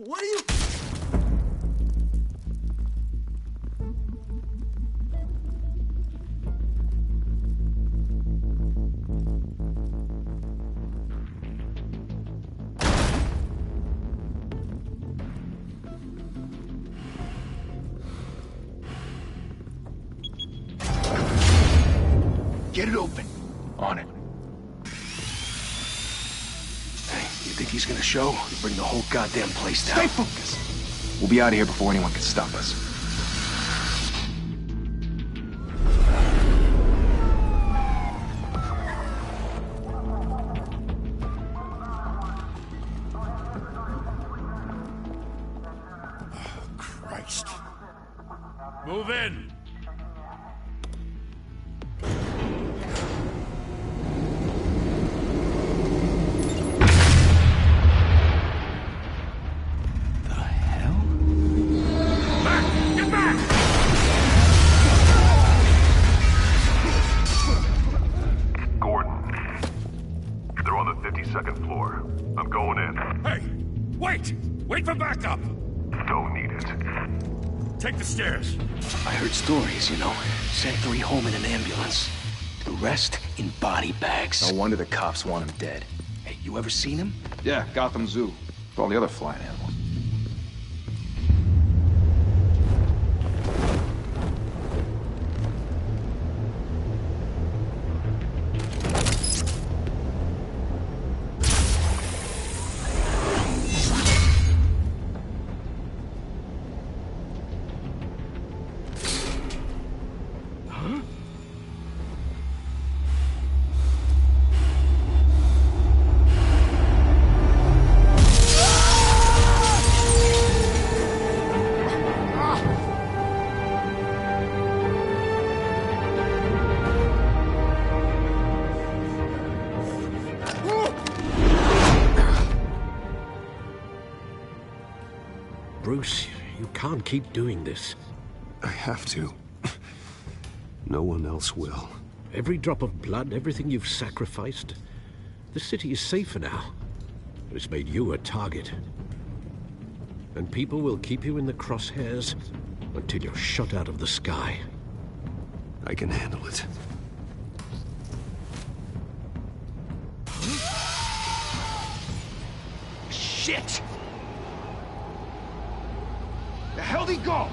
What are you... Get it open. On it. Hey, you think he's gonna show? He'll bring the whole goddamn place down. Stay focused. We'll be out of here before anyone can stop us. Christ. Move in. Second floor. I'm going in. Hey! Wait! Wait for backup! Don't need it. Take the stairs. I heard stories, you know. Sent 3 home in an ambulance. The rest in body bags. No wonder the cops want him dead. Hey, you ever seen him? Yeah, Gotham Zoo. With all the other flying animals. Bruce, you can't keep doing this. I have to. No one else will. Every drop of blood, everything you've sacrificed. The city is safer now. It's made you a target. And people will keep you in the crosshairs until you're shot out of the sky. I can handle it. Shit! The hell'd he go?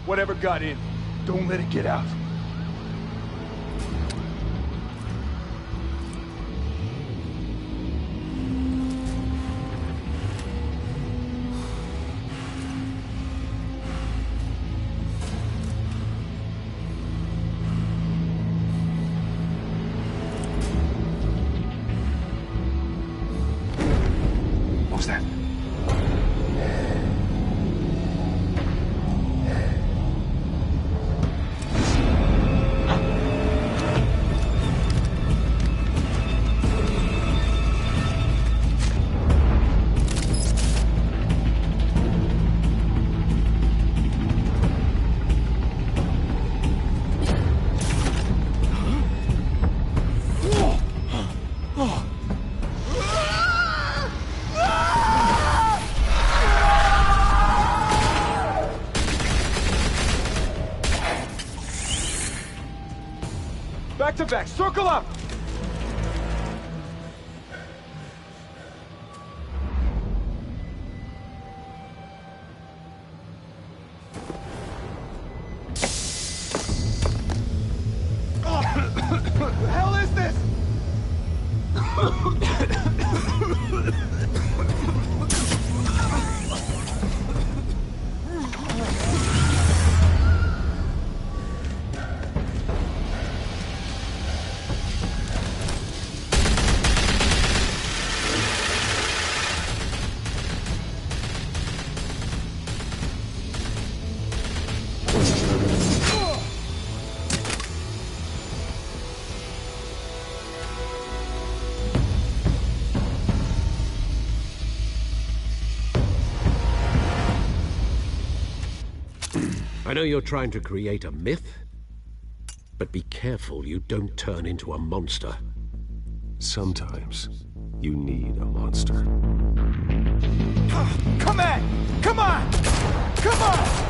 Whatever got in, don't let it get out. What was that? Back to back, circle up! What the hell is this? I know you're trying to create a myth, but be careful you don't turn into a monster. Sometimes you need a monster. Come on! Come on! Come on!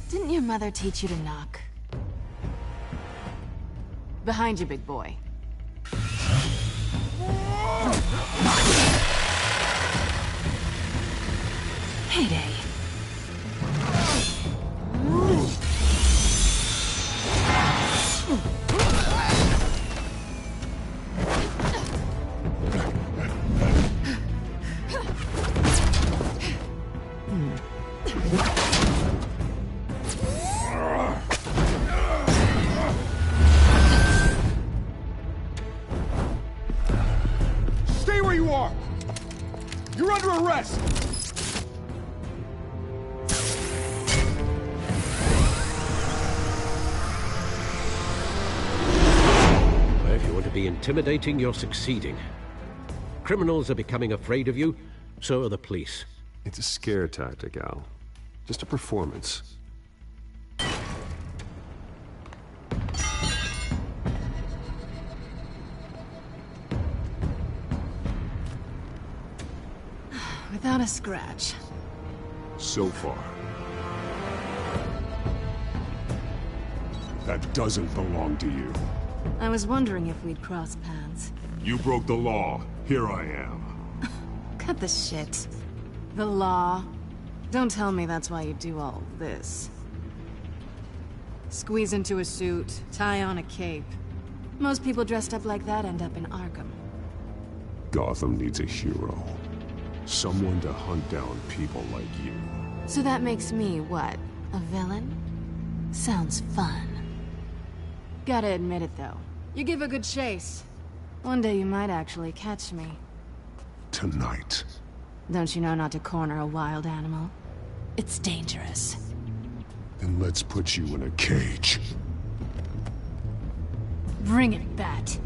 Didn't your mother teach you to knock? Behind you, big boy. Heyday. Stay where you are! You're under arrest! If you want to be intimidating, you're succeeding. Criminals are becoming afraid of you, so are the police. It's a scare tactic, Al. Just a performance. Without a scratch. So far. That doesn't belong to you. I was wondering if we'd cross paths. You broke the law. Here I am. Cut the shit. The law. Don't tell me that's why you do all this. Squeeze into a suit, tie on a cape. Most people dressed up like that end up in Arkham. Gotham needs a hero. Someone to hunt down people like you. So that makes me, what, a villain? Sounds fun. Gotta admit it, though. You give a good chase. One day you might actually catch me. Tonight. Don't you know not to corner a wild animal? It's dangerous. Then let's put you in a cage. Bring it, Bat.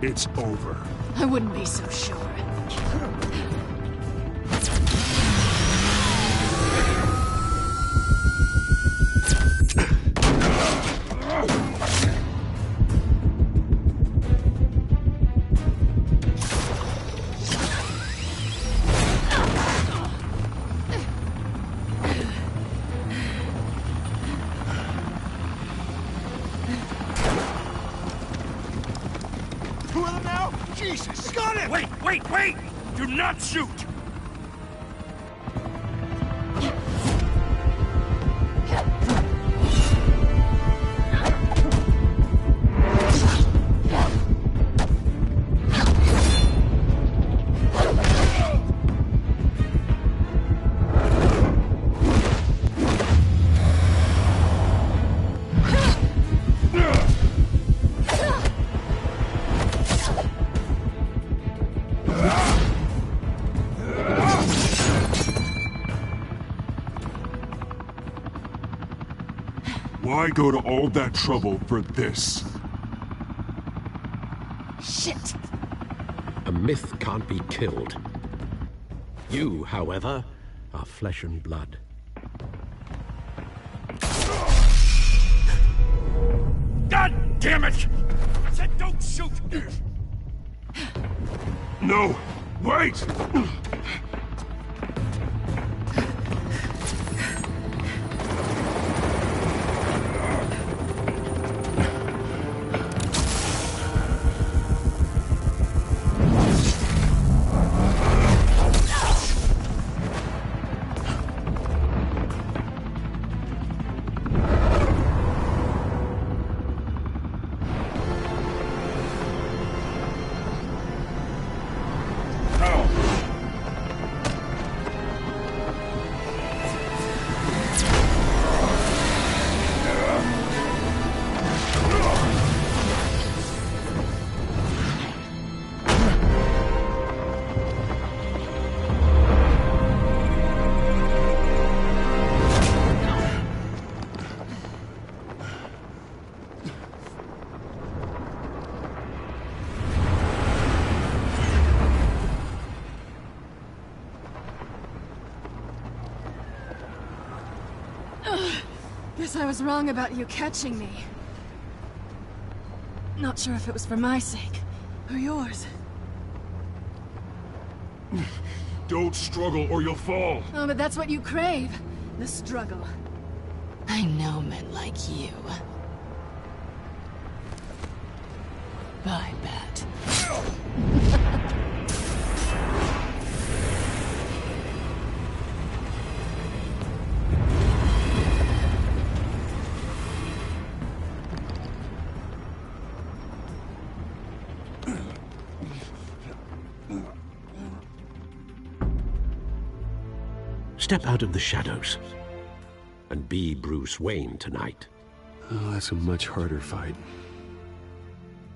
It's over. I wouldn't be so sure. two of them now? Jesus! Got it! Wait! Do not shoot! Why go to all that trouble for this? Shit! A myth can't be killed. You, however, are flesh and blood. God damn it! Said don't shoot! No! Wait! Guess I was wrong about you catching me. Not sure if it was for my sake, or yours. Don't struggle or you'll fall. Oh, but that's what you crave. The struggle. I know men like you. Bye, Bat. Step out of the shadows and be Bruce Wayne tonight. Oh, that's a much harder fight.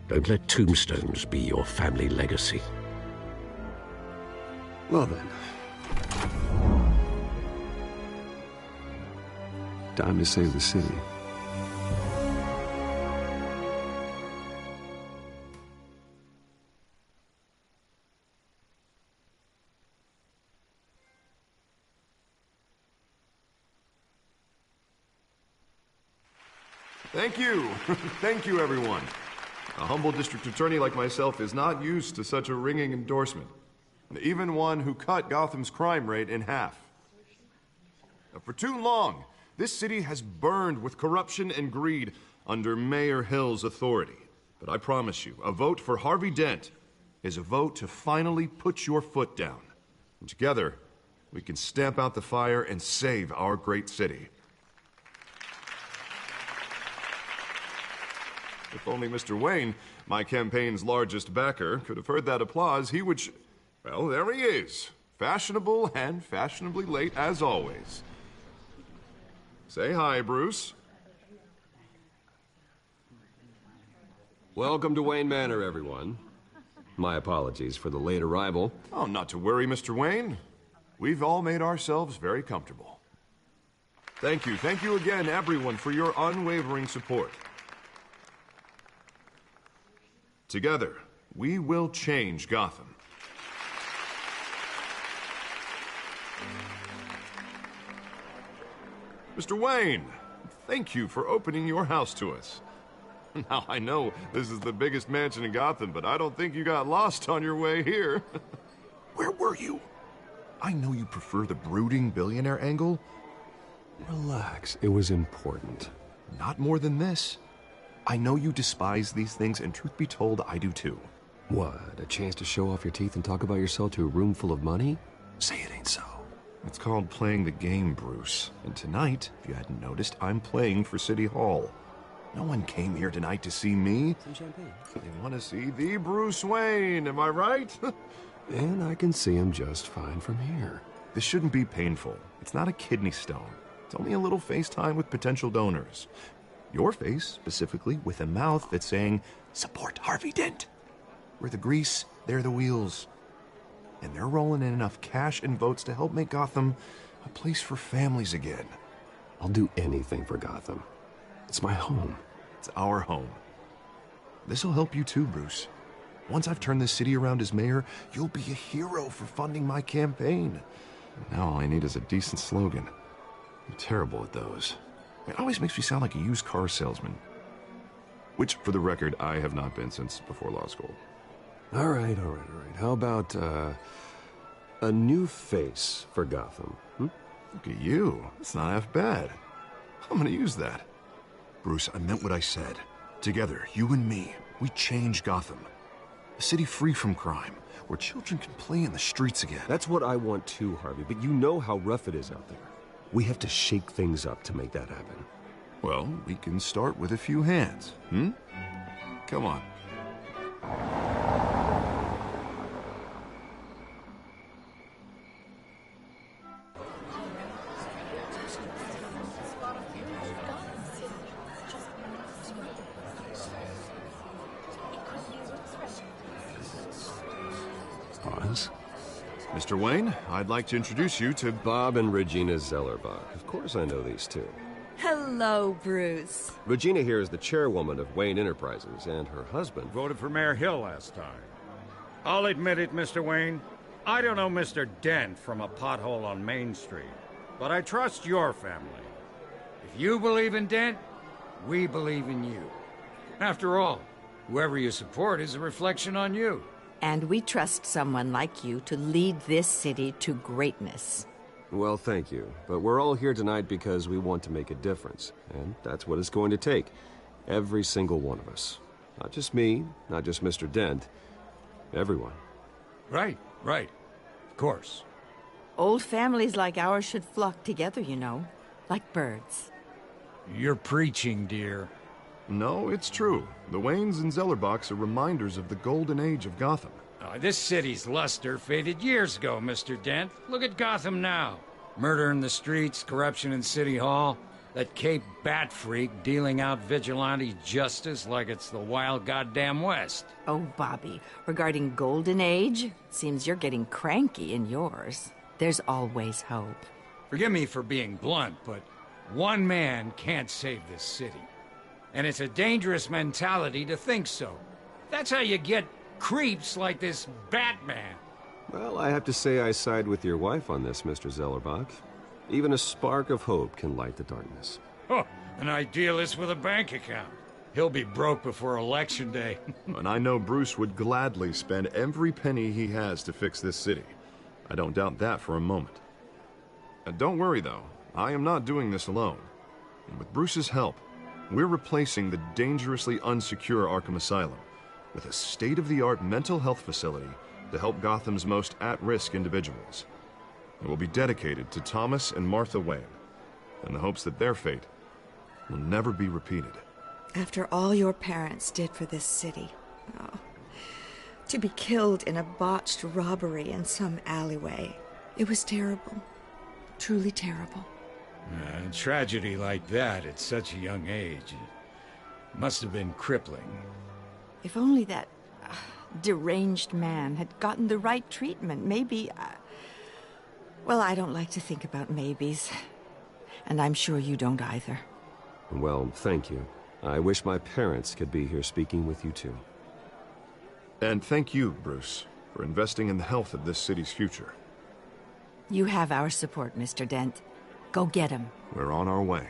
Don't let tombstones be your family legacy. Well then. Time to save the city. Thank you. Thank you, everyone. A humble district attorney like myself is not used to such a ringing endorsement. Even one who cut Gotham's crime rate in half. For too long, this city has burned with corruption and greed under Mayor Hill's authority. But I promise you, a vote for Harvey Dent is a vote to finally put your foot down. And together, we can stamp out the fire and save our great city. If only Mr. Wayne, my campaign's largest backer, could have heard that applause, he would well, there he is. Fashionable and fashionably late as always. Say hi, Bruce. Welcome to Wayne Manor, everyone. My apologies for the late arrival. Oh, not to worry, Mr. Wayne. We've all made ourselves very comfortable. Thank you again, everyone, for your unwavering support. Together, we will change Gotham. Mr. Wayne, thank you for opening your house to us. Now, I know this is the biggest mansion in Gotham, but I don't think you got lost on your way here. Where were you? I know you prefer the brooding billionaire angle. Relax, it was important. Not more than this. I know you despise these things, and truth be told, I do too. What, a chance to show off your teeth and talk about yourself to a room full of money? Say it ain't so. It's called playing the game, Bruce. And tonight, if you hadn't noticed, I'm playing for City Hall. No one came here tonight to see me. Some champagne. They want to see the Bruce Wayne, am I right? And I can see him just fine from here. This shouldn't be painful. It's not a kidney stone. It's only a little FaceTime with potential donors. Your face, specifically, with a mouth that's saying, support Harvey Dent. We're the grease, they're the wheels. And they're rolling in enough cash and votes to help make Gotham a place for families again. I'll do anything for Gotham. It's my home. It's our home. This'll help you too, Bruce. Once I've turned this city around as mayor, you'll be a hero for funding my campaign. Now all I need is a decent slogan. I'm terrible at those. It always makes me sound like a used car salesman. Which, for the record, I have not been since before law school. All right. How about, a new face for Gotham? Look at you. That's not half bad. I'm gonna use that. Bruce, I meant what I said. Together, you and me, we change Gotham. A city free from crime, where children can play in the streets again. That's what I want too, Harvey, but you know how rough it is out there. We have to shake things up to make that happen. Well, we can start with a few hands, Come on. Pause. Mr. Wayne, I'd like to introduce you to Bob and Regina Zellerbach. Of course I know these two. Hello, Bruce. Regina here is the chairwoman of Wayne Enterprises, and her husband... Voted for Mayor Hill last time. I'll admit it, Mr. Wayne. I don't know Mr. Dent from a pothole on Main Street, but I trust your family. If you believe in Dent, we believe in you. After all, whoever you support is a reflection on you. And we trust someone like you to lead this city to greatness. Well, thank you. But we're all here tonight because we want to make a difference. And that's what it's going to take. Every single one of us. Not just me, not just Mr. Dent. Everyone. Right. Of course. Old families like ours should flock together, you know. Like birds. You're preaching, dear. No, it's true. The Waynes and Zellerbachs are reminders of the golden age of Gotham. This city's luster faded years ago, Mr. Dent. Look at Gotham now. Murder in the streets, corruption in City Hall, that Cape Bat freak dealing out vigilante justice like it's the wild goddamn West. Oh, Bobby, regarding Golden Age, seems you're getting cranky in yours. There's always hope. Forgive me for being blunt, but one man can't save this city. And it's a dangerous mentality to think so. That's how you get creeps like this Batman. Well, I have to say I side with your wife on this, Mr. Zellerbach. Even a spark of hope can light the darkness. Oh, an idealist with a bank account. He'll be broke before Election Day. And I know Bruce would gladly spend every penny he has to fix this city. I don't doubt that for a moment. Don't worry, though. I am not doing this alone. And with Bruce's help, we're replacing the dangerously unsecure Arkham Asylum with a state-of-the-art mental health facility to help Gotham's most at-risk individuals. It will be dedicated to Thomas and Martha Wayne, in the hopes that their fate will never be repeated. After all your parents did for this city, to be killed in a botched robbery in some alleyway, it was terrible. Truly terrible. A tragedy like that at such a young age, it must have been crippling. If only that deranged man had gotten the right treatment, maybe... Well, I don't like to think about maybes. And I'm sure you don't either. Well, thank you. I wish my parents could be here speaking with you too. And thank you, Bruce, for investing in the health of this city's future. You have our support, Mr. Dent. Go get him. We're on our way.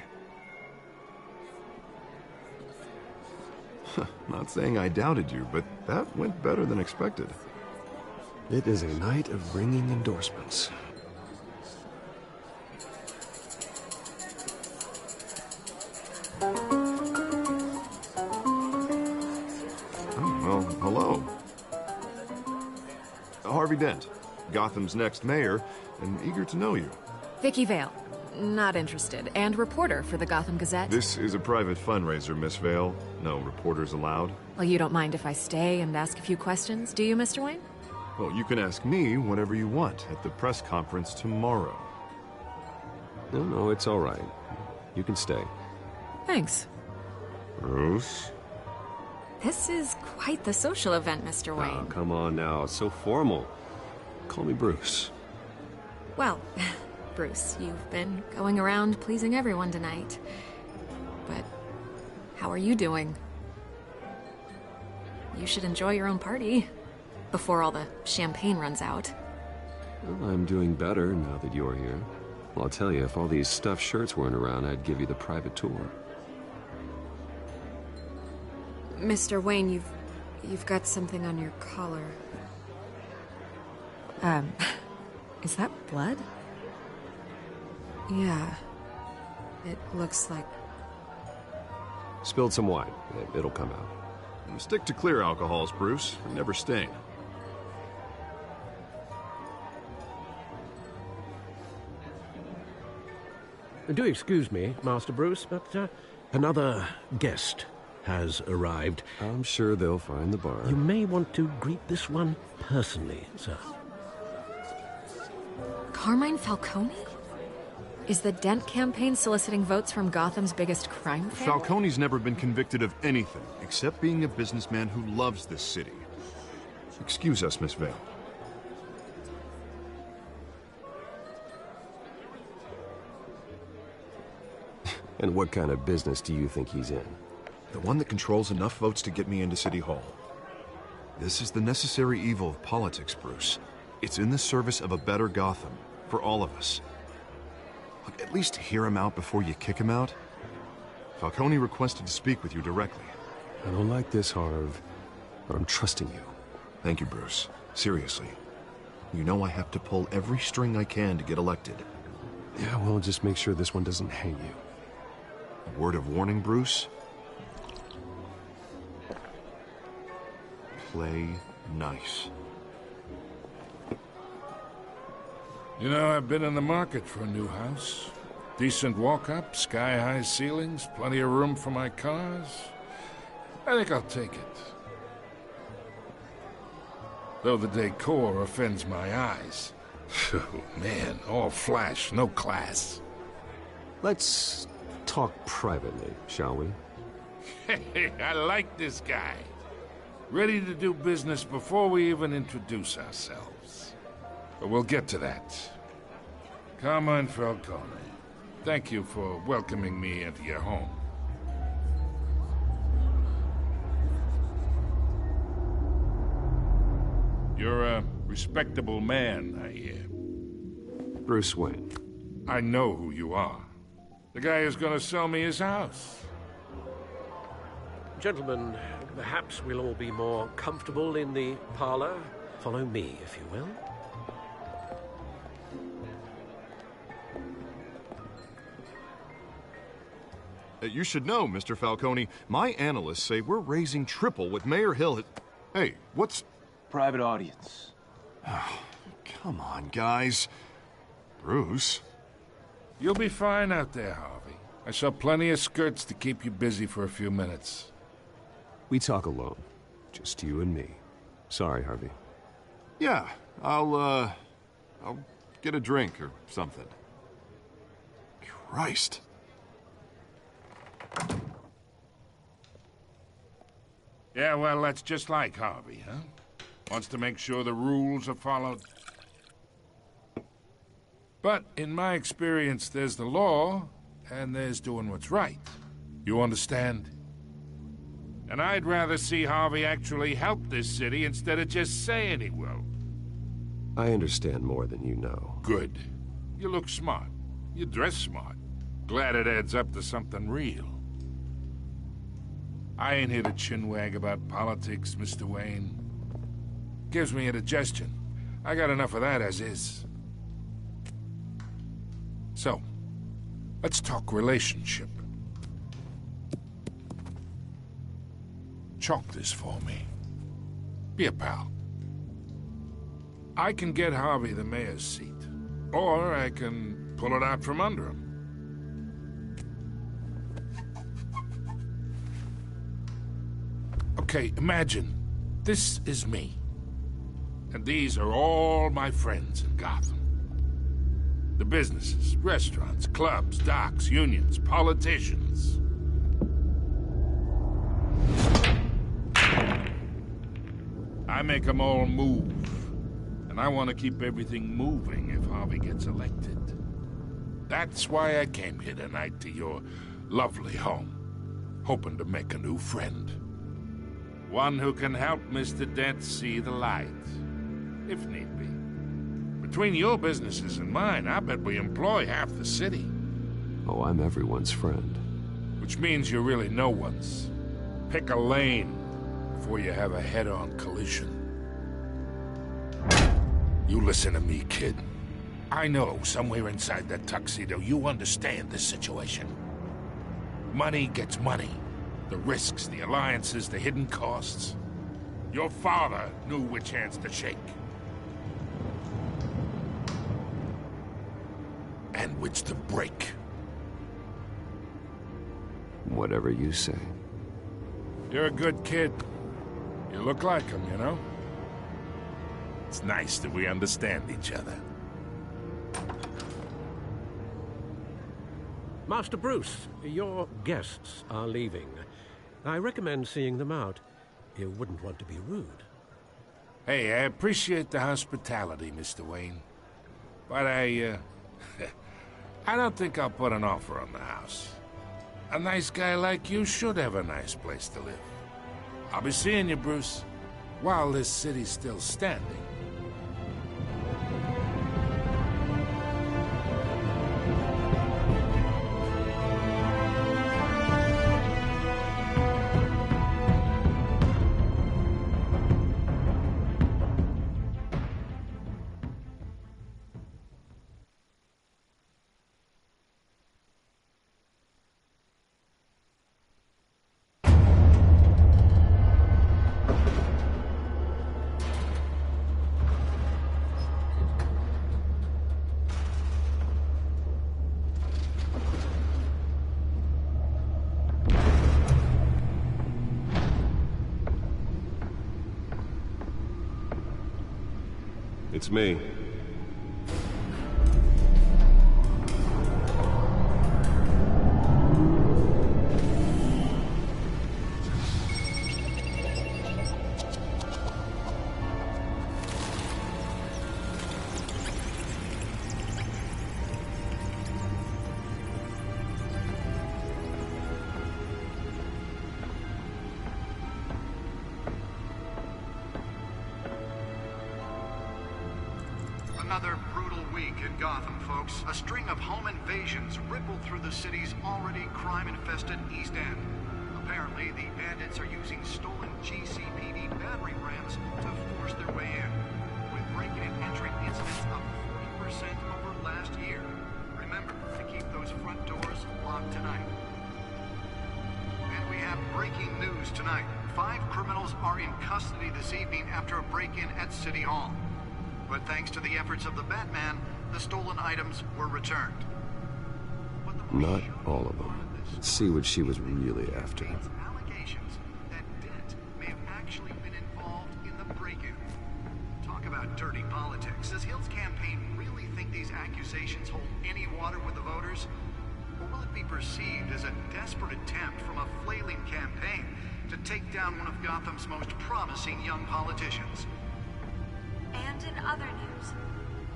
Not saying I doubted you, but that went better than expected. It is a night of ringing endorsements. Oh, well, hello. Harvey Dent, Gotham's next mayor, and eager to know you. Vicky Vale. Not interested. And reporter for the Gotham Gazette. This is a private fundraiser, Miss Vale. No reporters allowed. Well, you don't mind if I stay and ask a few questions, do you, Mr. Wayne? Well, you can ask me whatever you want at the press conference tomorrow. No, it's all right. You can stay. Thanks. Bruce? This is quite the social event, Mr. Wayne. Oh, come on now. It's so formal. Call me Bruce. Well, Bruce, you've been going around pleasing everyone tonight. But how are you doing? You should enjoy your own party before all the champagne runs out. Well, I'm doing better now that you're here. Well, I'll tell you, if all these stuffed shirts weren't around, I'd give you the private tour. Mr. Wayne, you've got something on your collar. Is that blood? Yeah. It looks like... Spilled some wine. It'll come out. And stick to clear alcohols, Bruce. Never stain. Do excuse me, Master Bruce, but another guest has arrived. I'm sure they'll find the bar. You may want to greet this one personally, sir. Carmine Falcone? Is the Dent campaign soliciting votes from Gotham's biggest crime family? Falcone's never been convicted of anything except being a businessman who loves this city. Excuse us, Miss Vale. And what kind of business do you think he's in? The one that controls enough votes to get me into City Hall. This is the necessary evil of politics, Bruce. It's in the service of a better Gotham, for all of us. Look, at least hear him out before you kick him out. Falcone requested to speak with you directly. I don't like this, Harv, but I'm trusting you. Thank you, Bruce. Seriously. You know I have to pull every string I can to get elected. Yeah, well, just make sure this one doesn't hang you. A word of warning, Bruce? Play nice. You know, I've been in the market for a new house. Decent walk-up, sky-high ceilings, plenty of room for my cars. I think I'll take it. Though the decor offends my eyes. Oh, man, all flash, no class. Let's talk privately, shall we? Hey, I like this guy. Ready to do business before we even introduce ourselves. But we'll get to that. Carmine Falcone, thank you for welcoming me into your home. You're a respectable man, I hear. Bruce Wayne. I know who you are. The guy who's gonna sell me his house. Gentlemen, perhaps we'll all be more comfortable in the parlor. Follow me, if you will. You should know, Mr. Falcone, my analysts say we're raising triple what Mayor Hill had... Hey, what's... Private audience. Oh, come on, guys. Bruce? You'll be fine out there, Harvey. I saw plenty of skirts to keep you busy for a few minutes. We talk alone. Just you and me. Sorry, Harvey. Yeah, I'll get a drink or something. Christ. Yeah, well, that's just like Harvey, huh? Wants to make sure the rules are followed. But in my experience, there's the law, and there's doing what's right. You understand? And I'd rather see Harvey actually help this city instead of just saying he will. I understand more than you know. Good. You look smart. You dress smart. Glad it adds up to something real. I ain't here to chinwag about politics, Mr. Wayne. Gives me indigestion. I got enough of that as is. So, let's talk relationship. Chalk this for me. Be a pal. I can get Harvey the mayor's seat. Or I can pull it out from under him. Okay, imagine this is me. And these are all my friends in Gotham. The businesses, restaurants, clubs, docks, unions, politicians. I make them all move. And I want to keep everything moving if Harvey gets elected. That's why I came here tonight to your lovely home, hoping to make a new friend. One who can help Mr. Dent see the light, if need be. Between your businesses and mine, I bet we employ half the city. Oh, I'm everyone's friend. Which means you're really no one's. Pick a lane before you have a head-on collision. You listen to me, kid. I know somewhere inside that tuxedo you understand this situation. Money gets money. The risks, the alliances, the hidden costs. Your father knew which hands to shake. And which to break. Whatever you say. You're a good kid. You look like him, you know? It's nice that we understand each other. Master Bruce, your guests are leaving. I recommend seeing them out. You wouldn't want to be rude. Hey, I appreciate the hospitality, Mr. Wayne. But I don't think I'll put an offer on the house. A nice guy like you should have a nice place to live. I'll be seeing you, Bruce, while this city's still standing. It's me. Another brutal week in Gotham, folks. A string of home invasions rippled through the city's already crime-infested East End. Apparently, the bandits are using stolen GCPD battering rams to force their way in, with breaking and entering incidents up 40% over last year. Remember to keep those front doors locked tonight. And we have breaking news tonight. 5 criminals are in custody this evening after a break-in at City Hall. But thanks to the efforts of the Batman, the stolen items were returned. Not all of them. Let's see what she was really after. Allegations that Dent may have actually been involved in the break-in. Talk about dirty politics. Does Hill's campaign really think these accusations hold any water with the voters? Or will it be perceived as a desperate attempt from a flailing campaign to take down one of Gotham's most promising young politicians? And in other news,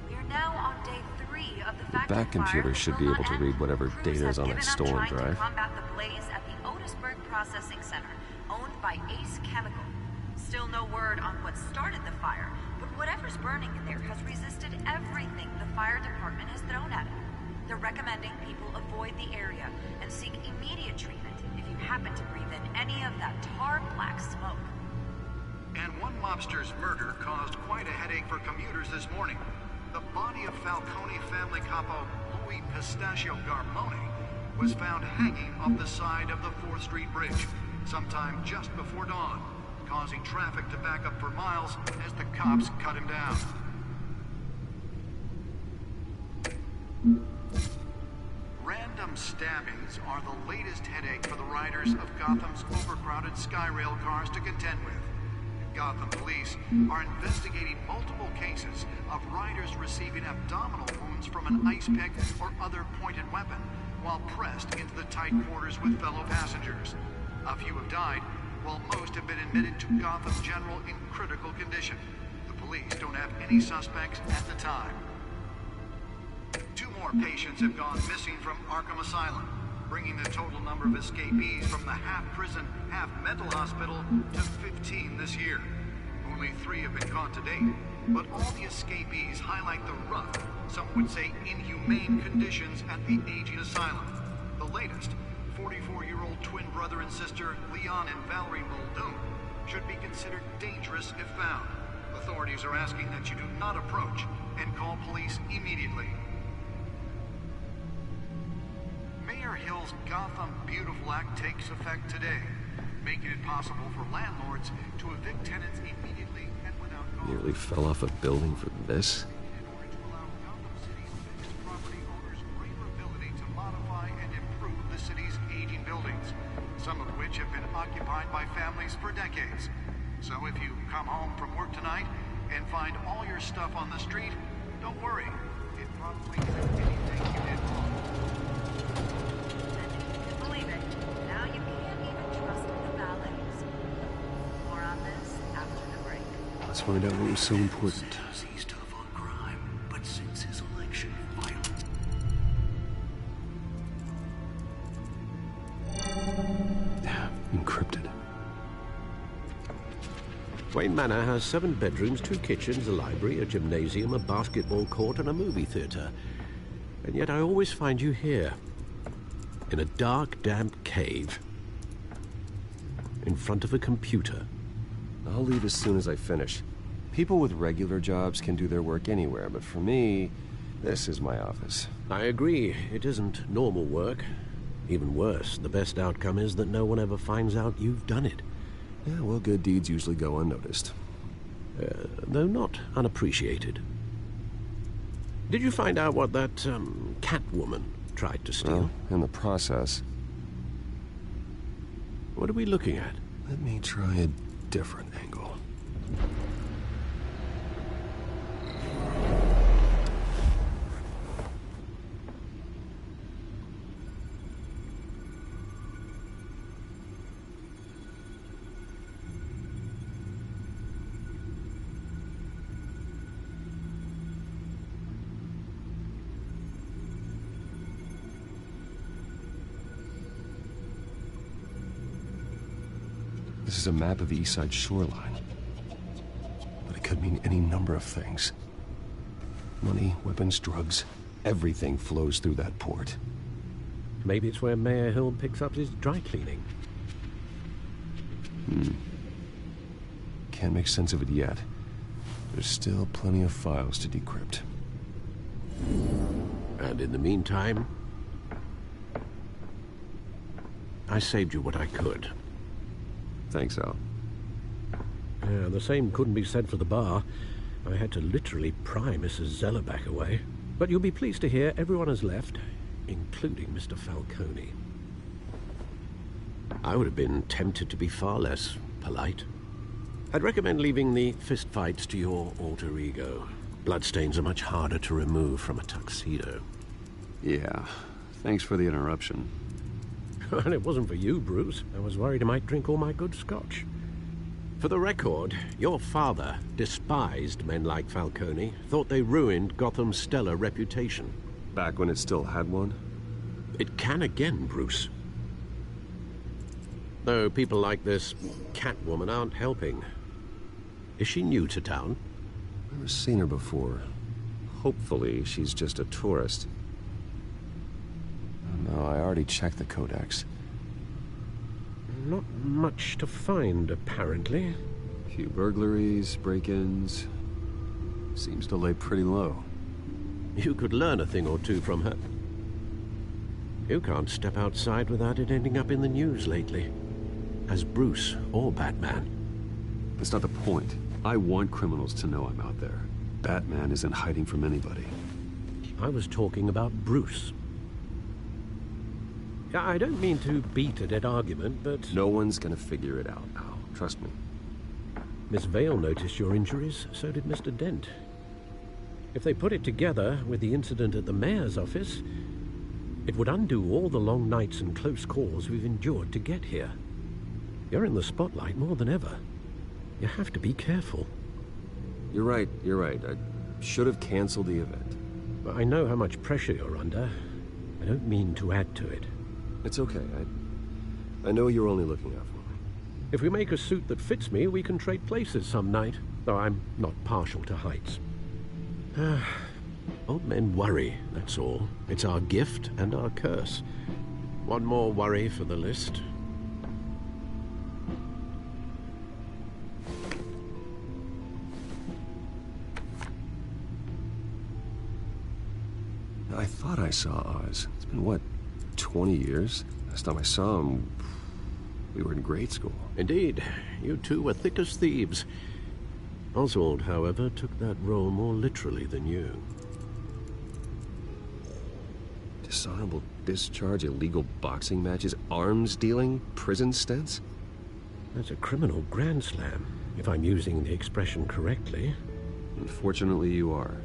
we are now on day 3 of the factory That computer should be able to read whatever data is on that stolen drive. to combat the blaze at the Otisburg Processing Center, owned by Ace Chemical. Still no word on what started the fire, but whatever's burning in there has resisted everything the fire department has thrown at it. They're recommending people avoid the area and seek immediate treatment if you happen to breathe in any of that tar black smoke. And one mobster's murder caused quite a headache for commuters this morning. The body of Falcone family capo Louis Pistachio Garmone was found hanging off the side of the 4th Street Bridge sometime just before dawn, causing traffic to back up for miles as the cops cut him down. Random stabbings are the latest headache for the riders of Gotham's overcrowded Skyrail cars to contend with. Gotham police are investigating multiple cases of riders receiving abdominal wounds from an ice pick or other pointed weapon while pressed into the tight quarters with fellow passengers. A few have died, while most have been admitted to Gotham General in critical condition. The police don't have any suspects at the time. 2 more patients have gone missing from Arkham Asylum, bringing the total number of escapees from the half-prison, half-mental hospital to 15 this year. Only 3 have been caught to date, but all the escapees highlight the rough, some would say inhumane conditions at the aging asylum. The latest, 44-year-old twin brother and sister Leon and Valerie Muldoon, should be considered dangerous if found. Authorities are asking that you do not approach and call police immediately. Mayor Hill's Gotham Beautiful Act takes effect today, making it possible for landlords to evict tenants immediately and without cause. Nearly fell off a building for this? In order to allow Gotham City's biggest property owners greater ability to modify and improve the city's aging buildings, some of which have been occupied by families for decades. So if you come home from work tonight and find all your stuff on the street, don't worry. It probably isn't anything you did wrong. Believe it, now you can't even trust the valets. More on this after the break. Let's find out what was so important. He's tough on crime, but since his election, violent. Encrypted. Wayne Manor has 7 bedrooms, 2 kitchens, a library, a gymnasium, a basketball court, and a movie theater. And yet I always find you here, in a dark, damp cave, in front of a computer. I'll leave as soon as I finish. People with regular jobs can do their work anywhere, but for me, this is my office. I agree. It isn't normal work. Even worse, the best outcome is that no one ever finds out you've done it. Yeah, well, good deeds usually go unnoticed. Though not unappreciated. Did you find out what that, Catwoman tried to steal? Well, in the process. What are we looking at? Let me try a different angle. This is a map of the East Side shoreline. But it could mean any number of things. Money, weapons, drugs, everything flows through that port. Maybe it's where Mayor Hill picks up his dry cleaning. Can't make sense of it yet. There's still plenty of files to decrypt. And in the meantime, I saved you what I could. Thanks, Al. The same couldn't be said for the bar. I had to literally pry Mrs. Zeller back away. But you'll be pleased to hear everyone has left, including Mr. Falcone. I would have been tempted to be far less polite. I'd recommend leaving the fistfights to your alter ego. Bloodstains are much harder to remove from a tuxedo. Yeah, thanks for the interruption. And it wasn't for you, Bruce. I was worried I might drink all my good scotch. For the record, your father despised men like Falcone, thought they ruined Gotham's stellar reputation. Back when it still had one? It can again, Bruce. Though people like this Catwoman aren't helping. Is she new to town? Never seen her before. Hopefully, she's just a tourist. No, I already checked the codex. Not much to find, apparently. A few burglaries, break-ins. Seems to lay pretty low. You could learn a thing or two from her. You can't step outside without it ending up in the news lately. As Bruce or Batman. That's not the point. I want criminals to know I'm out there. Batman isn't hiding from anybody. I was talking about Bruce. I don't mean to beat a dead argument, but... No one's gonna figure it out, Al. Trust me. Miss Vale noticed your injuries, so did Mr. Dent. If they put it together with the incident at the mayor's office, it would undo all the long nights and close calls we've endured to get here. You're in the spotlight more than ever. You have to be careful. You're right. I should have canceled the event. I know how much pressure you're under. I don't mean to add to it. It's okay. I know you're only looking out for me. If we make a suit that fits me, we can trade places some night, though I'm not partial to heights. Old men worry, that's all. It's our gift and our curse. One more worry for the list. I thought I saw Oz. It's been, what, 20 years? Last time I saw him, we were in grade school. Indeed. You two were thick as thieves. Oswald, however, took that role more literally than you. Dishonorable discharge, illegal boxing matches, arms dealing, prison stints? That's a criminal grand slam, if I'm using the expression correctly. Unfortunately, you are.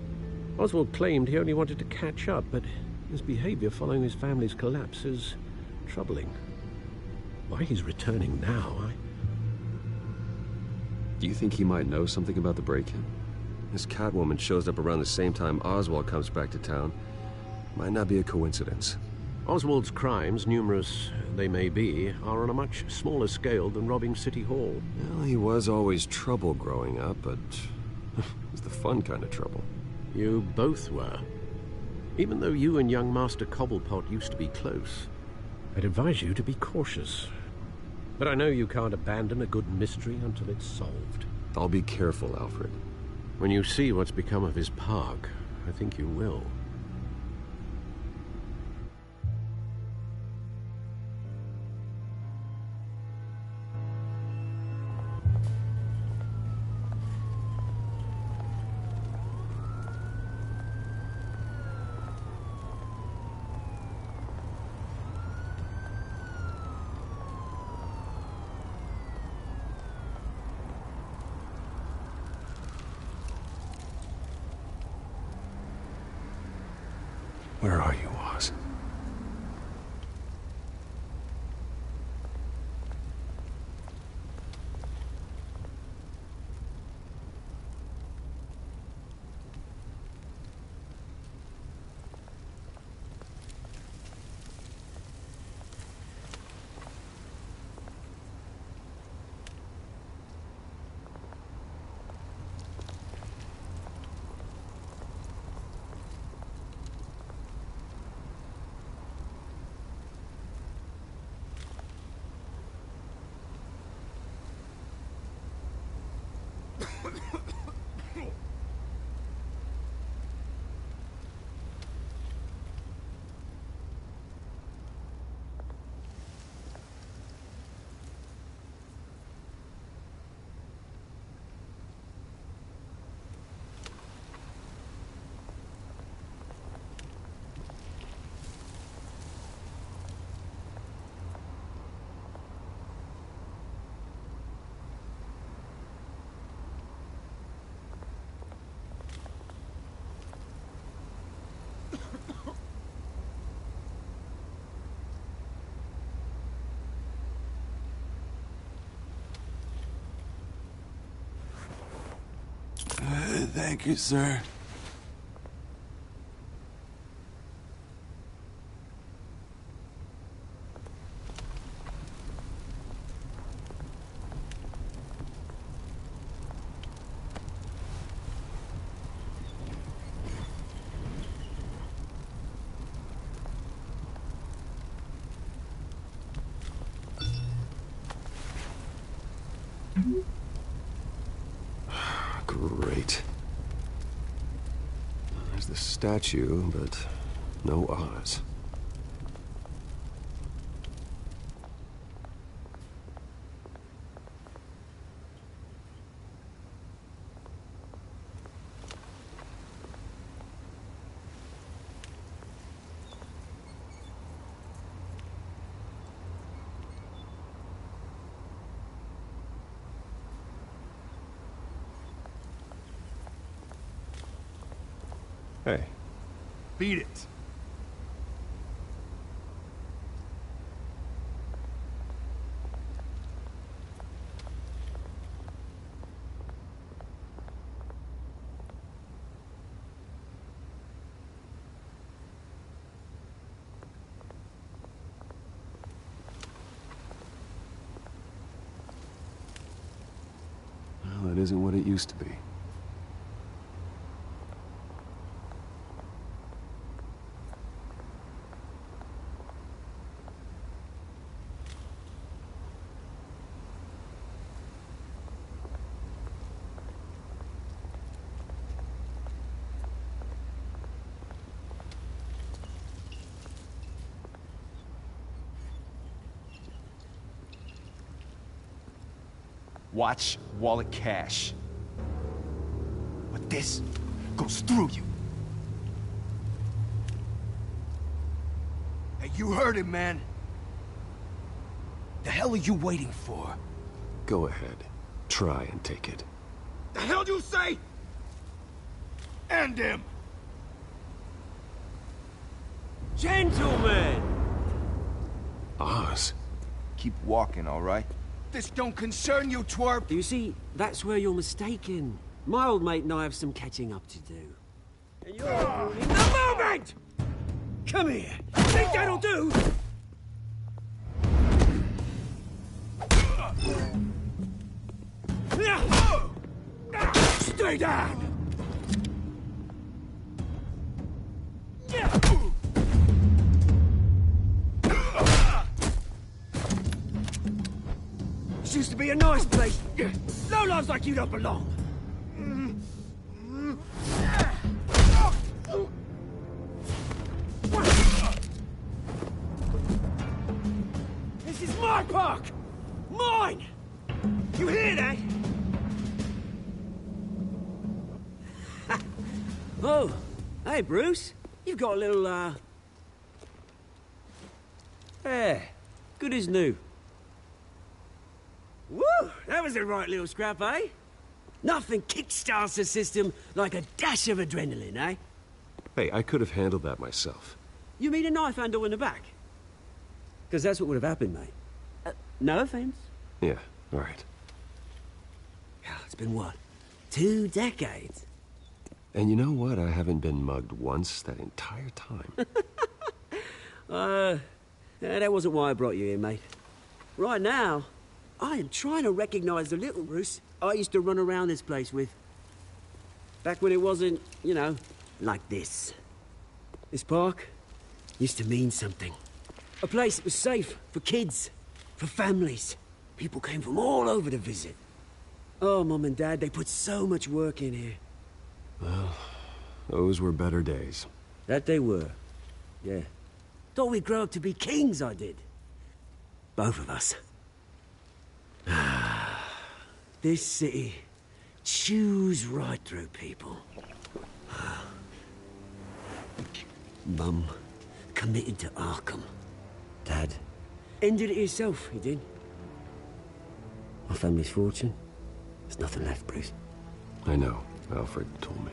Oswald claimed he only wanted to catch up, but his behavior following his family's collapse is troubling. Why he's returning now, Do you think he might know something about the break-in? This Catwoman shows up around the same time Oswald comes back to town. Might not be a coincidence. Oswald's crimes, numerous they may be, are on a much smaller scale than robbing City Hall. Well, he was always trouble growing up, but it was the fun kind of trouble. You both were. Even though you and young Master Cobblepot used to be close, I'd advise you to be cautious. But I know you can't abandon a good mystery until it's solved. I'll be careful, Alfred. When you see what's become of his park, I think you will. Where are you, Oz? Thank you, sir. Great. There's the statue, but no Oz. Hey. Beat it. Well, it isn't what it used to be. Watch wallet cash. But this goes through you. Hey, you heard it, man. The hell are you waiting for? Go ahead. Try and take it. The hell do you say? End him! Gentlemen! Oz. Keep walking, all right? This don't concern you, twerp! You see, that's where you're mistaken. My old mate and I have some catching up to do. And you're ruining the moment! Come here! Think that'll do? Stay down! This used to be a nice place. Lowlifes like you don't belong. This is my park! Mine! You hear that? Oh, hey, Bruce. You've got a little, yeah, good as new. Woo! That was a right little scrap, eh? Nothing kickstarts the system like a dash of adrenaline, eh? Hey, I could have handled that myself. You mean a knife handle in the back? Because that's what would have happened, mate. No offense. Yeah, all right. It's been, what, 2 decades? And you know what? I haven't been mugged once that entire time. That wasn't why I brought you here, mate. Right now, I am trying to recognize the little Bruce I used to run around this place with. Back when it wasn't, you know, like this. This park used to mean something. A place that was safe for kids, for families. People came from all over to visit. Oh, Mum and Dad, they put so much work in here. Well, those were better days. That they were. Yeah. Thought we'd grow up to be kings, I did. Both of us. This city chews right through people. Mum committed to Arkham. Dad ended it himself, he did. My family's fortune. There's nothing left, Bruce. I know. Alfred told me.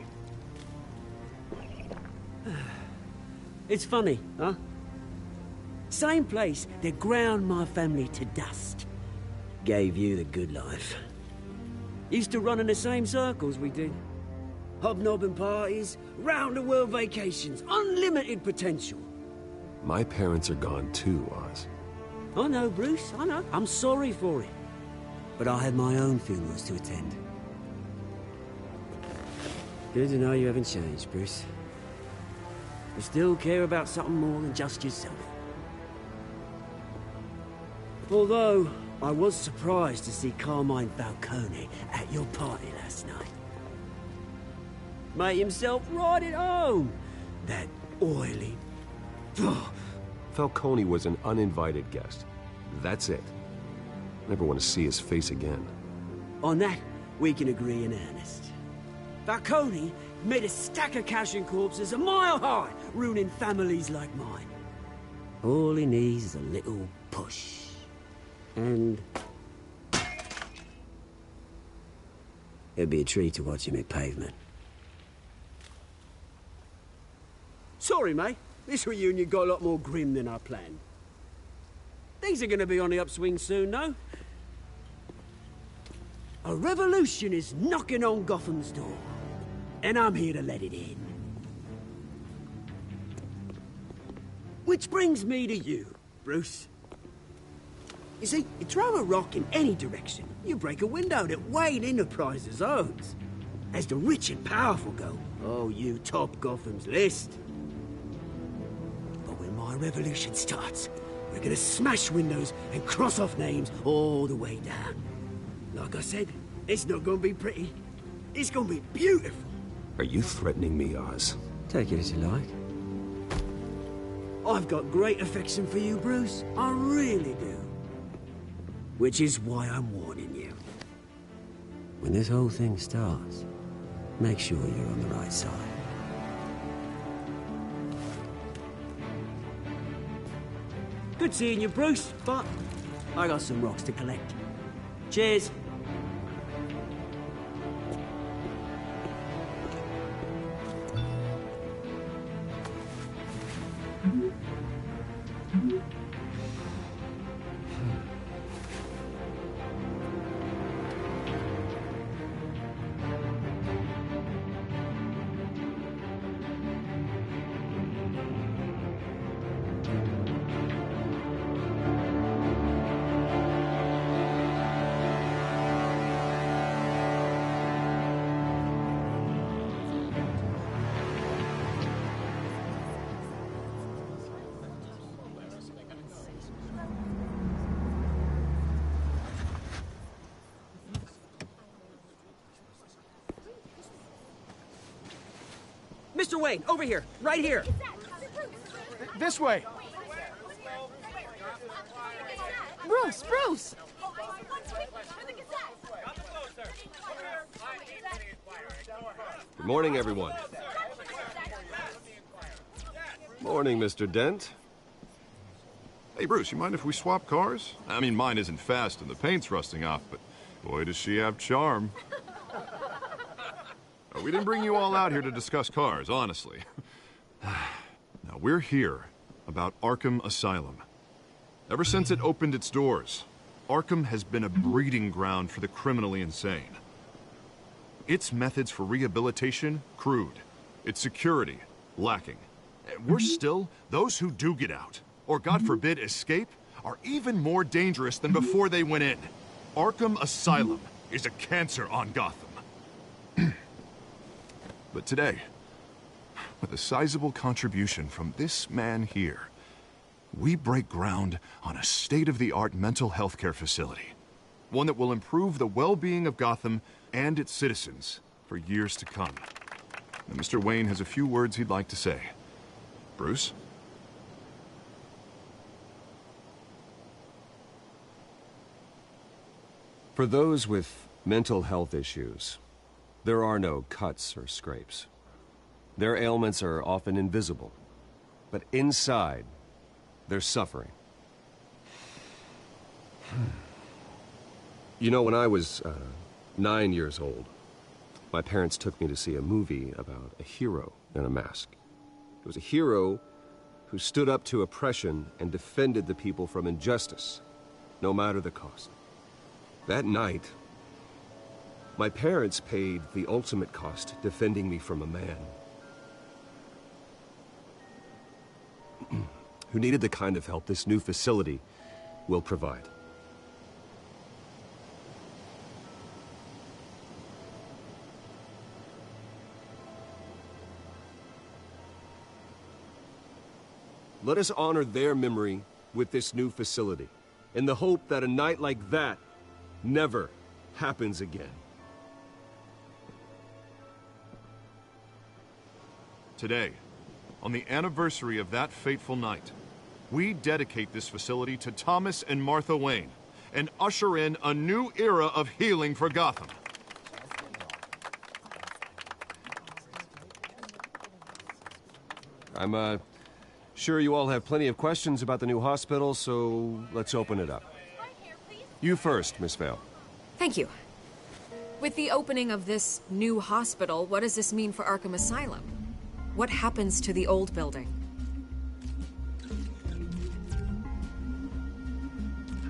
It's funny, huh? Same place that ground my family to dust. Gave you the good life. Used to run in the same circles we did. Hobnobbing parties, round-the-world vacations, unlimited potential. My parents are gone too, Oz. I know, Bruce, I know. I'm sorry for it. But I had my own funerals to attend. Good to know you haven't changed, Bruce. You still care about something more than just yourself. Although, I was surprised to see Carmine Falcone at your party last night. Made himself right at home. That oily... Falcone was an uninvited guest. That's it. Never want to see his face again. On that, we can agree in earnest. Falcone made a stack of cash and corpses a mile high, ruining families like mine. All he needs is a little push. And... it'd be a treat to watch him hit pavement. Sorry, mate. This reunion got a lot more grim than I planned. Things are gonna be on the upswing soon, though. A revolution is knocking on Gotham's door, and I'm here to let it in. Which brings me to you, Bruce. You see, you throw a rock in any direction, you break a window that Wayne Enterprises owns. As the rich and powerful go, oh, you top Gotham's list. But when my revolution starts, we're gonna smash windows and cross off names all the way down. Like I said, it's not gonna be pretty. It's gonna be beautiful. Are you threatening me, Oz? Take it as you like. I've got great affection for you, Bruce. I really do. Which is why I'm warning you. When this whole thing starts, make sure you're on the right side. Good seeing you, Bruce, but I got some rocks to collect. Cheers. Mr. Wayne, over here, right here. This way. Bruce, Bruce! Good morning, everyone. Morning, Mr. Dent. Hey, Bruce, you mind if we swap cars? I mean, mine isn't fast and the paint's rusting off, but boy, does she have charm. We didn't bring you all out here to discuss cars, honestly. Now, we're here about Arkham Asylum. Ever since it opened its doors, Arkham has been a breeding ground for the criminally insane. Its methods for rehabilitation, crude. Its security, lacking. Worse still, those who do get out, or God forbid, escape, are even more dangerous than before they went in. Arkham Asylum is a cancer on Gotham. But today, with a sizable contribution from this man here, we break ground on a state-of-the-art mental health care facility. One that will improve the well-being of Gotham and its citizens for years to come. And Mr. Wayne has a few words he'd like to say. Bruce? For those with mental health issues, there are no cuts or scrapes. Their ailments are often invisible, but inside, they're suffering. You know, when I was 9 years old, my parents took me to see a movie about a hero in a mask. It was a hero who stood up to oppression and defended the people from injustice, no matter the cost. That night, my parents paid the ultimate cost defending me from a man who needed the kind of help this new facility will provide. Let us honor their memory with this new facility, in the hope that a night like that never happens again. Today, on the anniversary of that fateful night, we dedicate this facility to Thomas and Martha Wayne and usher in a new era of healing for Gotham. I'm sure you all have plenty of questions about the new hospital, so let's open it up. You first, Miss Vale. Thank you. With the opening of this new hospital, what does this mean for Arkham Asylum? What happens to the old building?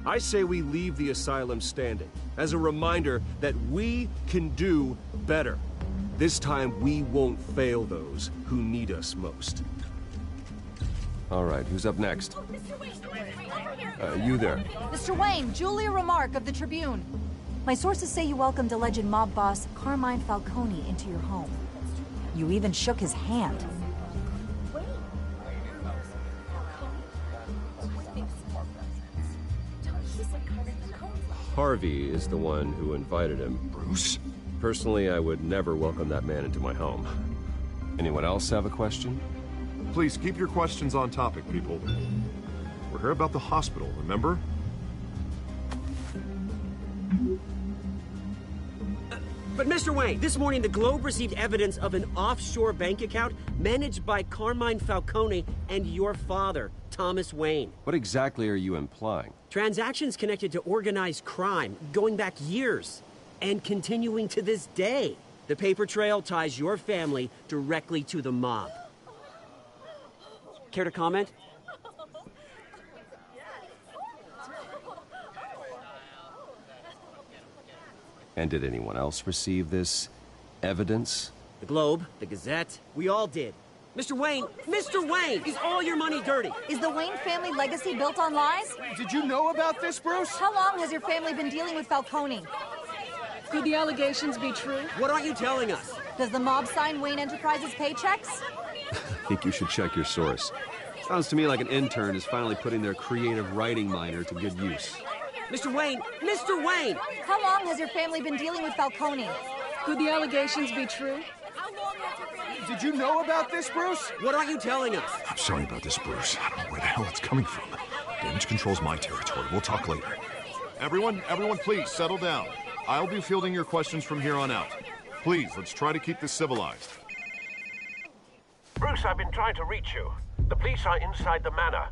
I say we leave the asylum standing, as a reminder that we can do better. This time, we won't fail those who need us most. All right, who's up next? You there. Mr. Wayne, Julia Remark of the Tribune. My sources say you welcomed alleged mob boss Carmine Falcone into your home. You even shook his hand. Harvey is the one who invited him. Bruce? Personally, I would never welcome that man into my home. Anyone else have a question? Please keep your questions on topic, people. We're here about the hospital, remember? But Mr. Wayne, this morning the Globe received evidence of an offshore bank account managed by Carmine Falcone and your father, Thomas Wayne. What exactly are you implying? Transactions connected to organized crime, going back years, and continuing to this day. The paper trail ties your family directly to the mob. Care to comment? And did anyone else receive this evidence? The Globe, the Gazette, we all did. Mr. Wayne, is all your money dirty? Is the Wayne family legacy built on lies? Did you know about this, Bruce? How long has your family been dealing with Falcone? Could the allegations be true? What aren't you telling us? Does the mob sign Wayne Enterprises paychecks? I think you should check your source. Sounds to me like an intern is finally putting their creative writing minor to good use. Mr. Wayne! How long has your family been dealing with Falcone? Could the allegations be true? Did you know about this, Bruce? What aren't you telling us? I'm sorry about this, Bruce. I don't know where the hell it's coming from. Damage control's my territory. We'll talk later. Everyone, please, settle down. I'll be fielding your questions from here on out. Please, let's try to keep this civilized. Bruce, I've been trying to reach you. The police are inside the manor.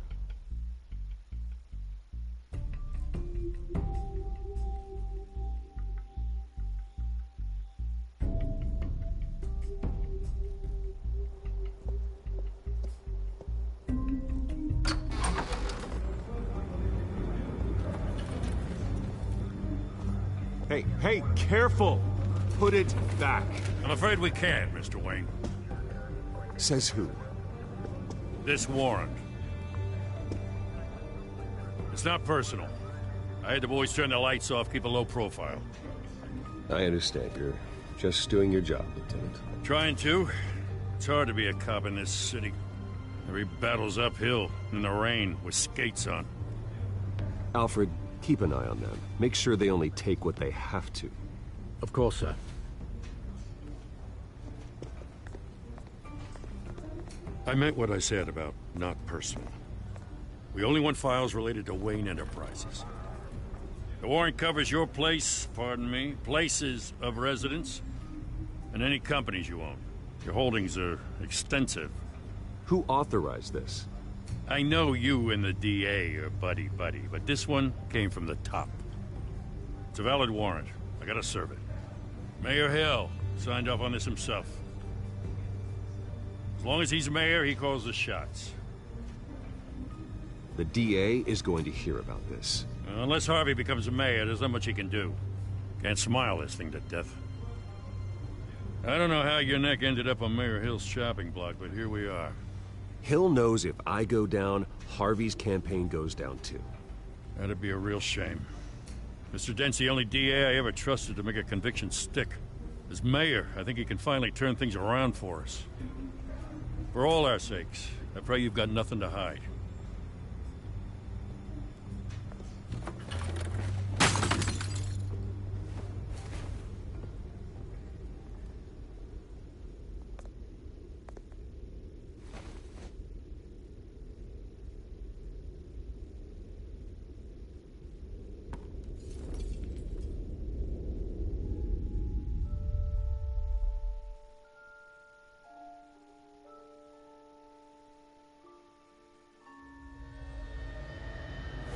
Hey, careful! Put it back. I'm afraid we can't, Mr. Wayne. Says who? This warrant. It's not personal. I had the boys turn the lights off, keep a low profile. I understand. You're just doing your job, Lieutenant. Trying to. It's hard to be a cop in this city. Every battle's uphill, in the rain, with skates on. Alfred, keep an eye on them. Make sure they only take what they have to. Of course, sir. I meant what I said about not personal. We only want files related to Wayne Enterprises. The warrant covers your place, places of residence, and any companies you own. Your holdings are extensive. Who authorized this? I know you and the DA are buddy-buddy, but this one came from the top. It's a valid warrant. I gotta serve it. Mayor Hill signed off on this himself. As long as he's mayor, he calls the shots. The DA is going to hear about this. Unless Harvey becomes a mayor, there's not much he can do. Can't smile this thing to death. I don't know how your neck ended up on Mayor Hill's shopping block, but here we are. Hill knows if I go down, Harvey's campaign goes down too. That'd be a real shame. Mr. Dent's the only DA I ever trusted to make a conviction stick. As mayor, I think he can finally turn things around for us. For all our sakes, I pray you've got nothing to hide.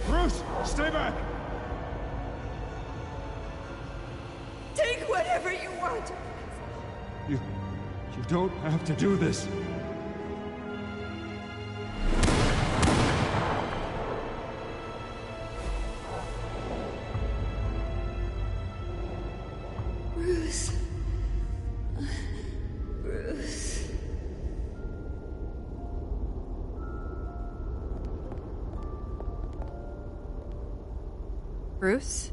Bruce, stay back! Take whatever you want. You don't have to do this. Bruce. Bruce. Bruce?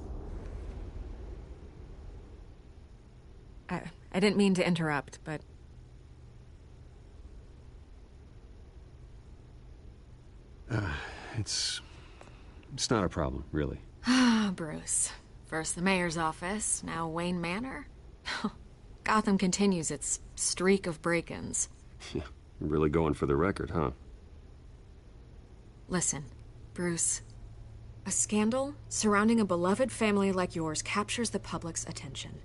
I didn't mean to interrupt, but... It's not a problem, really. Ah, Bruce. First the mayor's office, now Wayne Manor. Gotham continues its streak of break-ins. Yeah, really going for the record, huh? Listen, Bruce. A scandal surrounding a beloved family like yours captures the public's attention.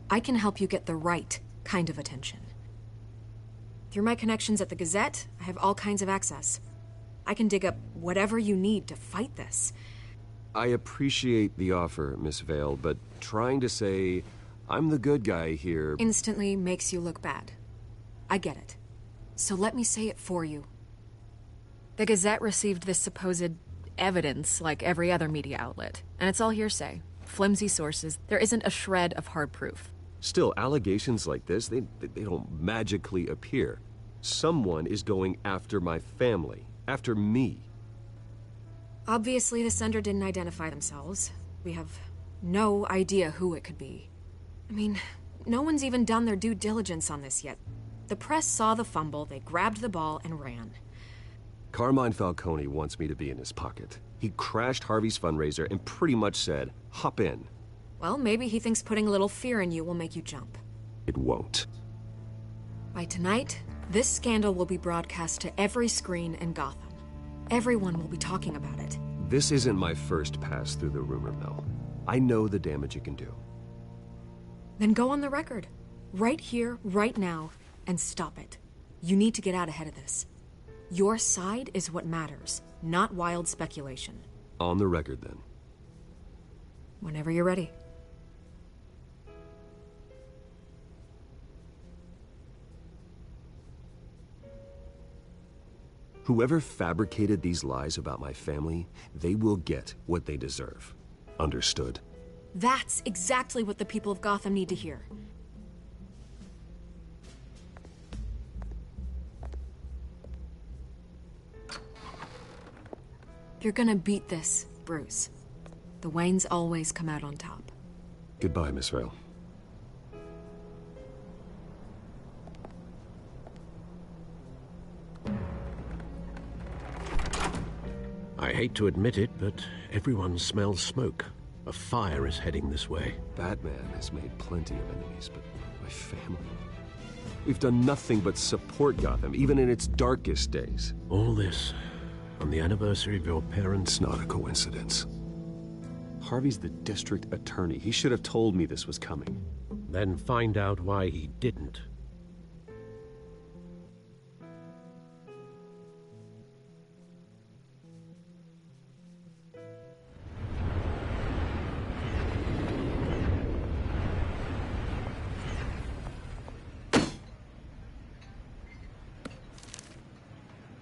I can help you get the right kind of attention. Through my connections at the Gazette, I have all kinds of access. I can dig up whatever you need to fight this. I appreciate the offer, Miss Vale, but trying to say I'm the good guy here... instantly makes you look bad. I get it. So let me say it for you. The Gazette received this supposed evidence like every other media outlet, and it's all hearsay. Flimsy sources. There isn't a shred of hard proof. Still, allegations like this, they don't magically appear. Someone is going after my family. After me. Obviously, the sender didn't identify themselves. We have no idea who it could be. I mean, no one's even done their due diligence on this yet. The press saw the fumble, they grabbed the ball and ran. Carmine Falcone wants me to be in his pocket. He crashed Harvey's fundraiser and pretty much said, hop in. Well, maybe he thinks putting a little fear in you will make you jump. It won't. By tonight, this scandal will be broadcast to every screen in Gotham. Everyone will be talking about it. This isn't my first pass through the rumor mill. I know the damage it can do. Then go on the record. Right here, right now, and stop it. You need to get out ahead of this. Your side is what matters, not wild speculation. On the record, then. Whenever you're ready. Whoever fabricated these lies about my family, they will get what they deserve. Understood? That's exactly what the people of Gotham need to hear. You're gonna beat this, Bruce. The Waynes always come out on top. Goodbye, Miss Vale. I hate to admit it, but everyone smells smoke. A fire is heading this way. Batman has made plenty of enemies, but my family... We've done nothing but support Gotham, even in its darkest days. All this on the anniversary of your parents' Not a coincidence. Harvey's the district attorney. He should have told me this was coming. Then find out why he didn't.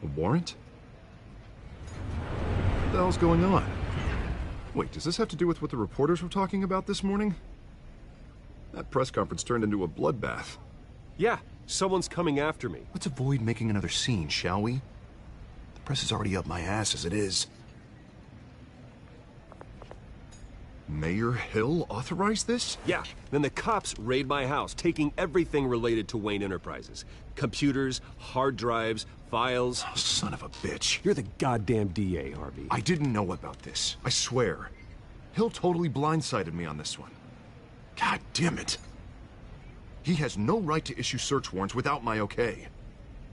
A warrant? What the hell's going on? Wait, does this have to do with what the reporters were talking about this morning? That press conference turned into a bloodbath. Yeah, someone's coming after me. Let's avoid making another scene, shall we? The press is already up my ass as it is. Mayor Hill authorized this? Yeah, then the cops raid my house, taking everything related to Wayne Enterprises. Computers, hard drives, files. Oh, son of a bitch. You're the goddamn DA, Harvey. I didn't know about this. I swear. Hill totally blindsided me on this one. God damn it. He has no right to issue search warrants without my okay.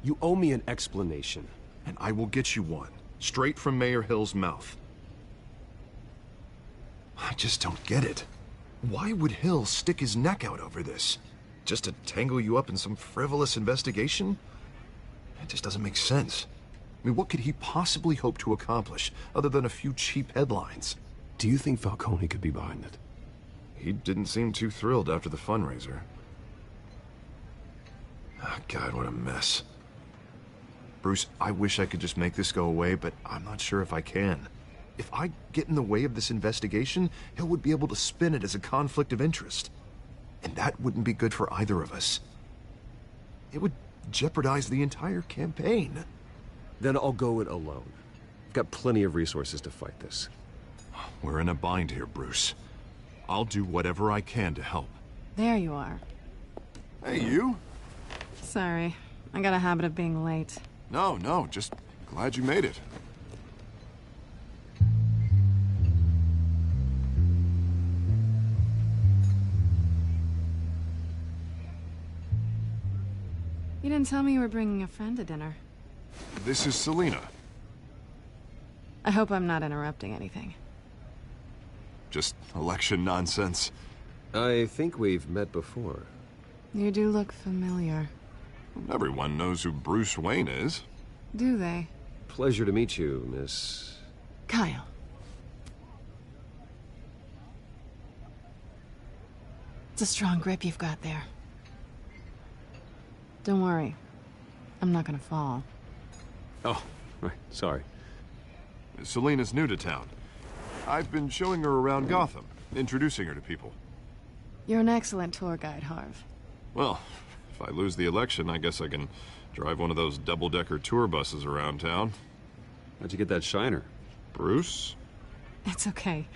You owe me an explanation. And I will get you one. Straight from Mayor Hill's mouth. I just don't get it. Why would Hill stick his neck out over this? Just to tangle you up in some frivolous investigation? It just doesn't make sense. I mean, what could he possibly hope to accomplish other than a few cheap headlines? Do you think Falcone could be behind it? He didn't seem too thrilled after the fundraiser. Oh, God, what a mess. Bruce, I wish I could just make this go away, but I'm not sure if I can. If I get in the way of this investigation, Hill would be able to spin it as a conflict of interest. And that wouldn't be good for either of us. It would jeopardize the entire campaign. Then I'll go it alone. I've got plenty of resources to fight this. We're in a bind here, Bruce. I'll do whatever I can to help. There you are. Hey, you? Sorry. I got a habit of being late. No, just glad you made it. You didn't tell me you were bringing a friend to dinner. This is Selina. I hope I'm not interrupting anything. Just election nonsense. I think we've met before. You do look familiar. Everyone knows who Bruce Wayne is. Do they? Pleasure to meet you, Miss... Kyle. It's a strong grip you've got there. Don't worry. I'm not gonna fall. Oh, right. Sorry. Selina's new to town. I've been showing her around Gotham, introducing her to people. You're an excellent tour guide, Harv. Well, if I lose the election, I guess I can drive one of those double-decker tour buses around town. How'd you get that shiner? Bruce? It's okay.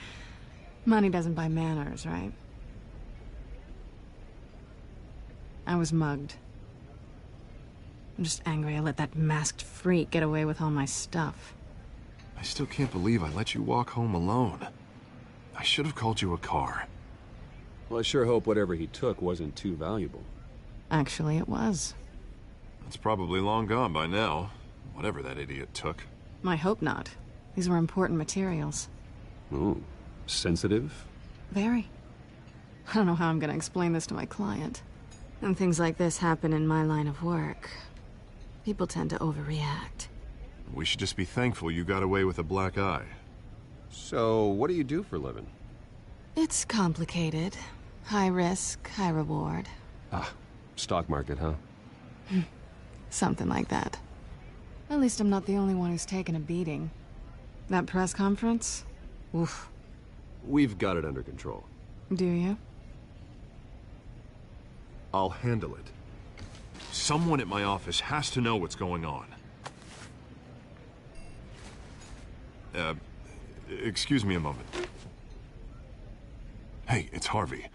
Money doesn't buy manners, right? I was mugged. I'm just angry I let that masked freak get away with all my stuff. I still can't believe I let you walk home alone. I should have called you a car. Well, I sure hope whatever he took wasn't too valuable. Actually, it was. It's probably long gone by now, whatever that idiot took. I hope not. These were important materials. Ooh, sensitive? Very. I don't know how I'm gonna explain this to my client. And things like this happen in my line of work. People tend to overreact. We should just be thankful you got away with a black eye. So, what do you do for a living? It's complicated. High risk, high reward. Ah, stock market, huh? Something like that. At least I'm not the only one who's taken a beating. That press conference? Oof. We've got it under control. Do you? I'll handle it. Someone at my office has to know what's going on. Excuse me a moment. Hey, it's Harvey.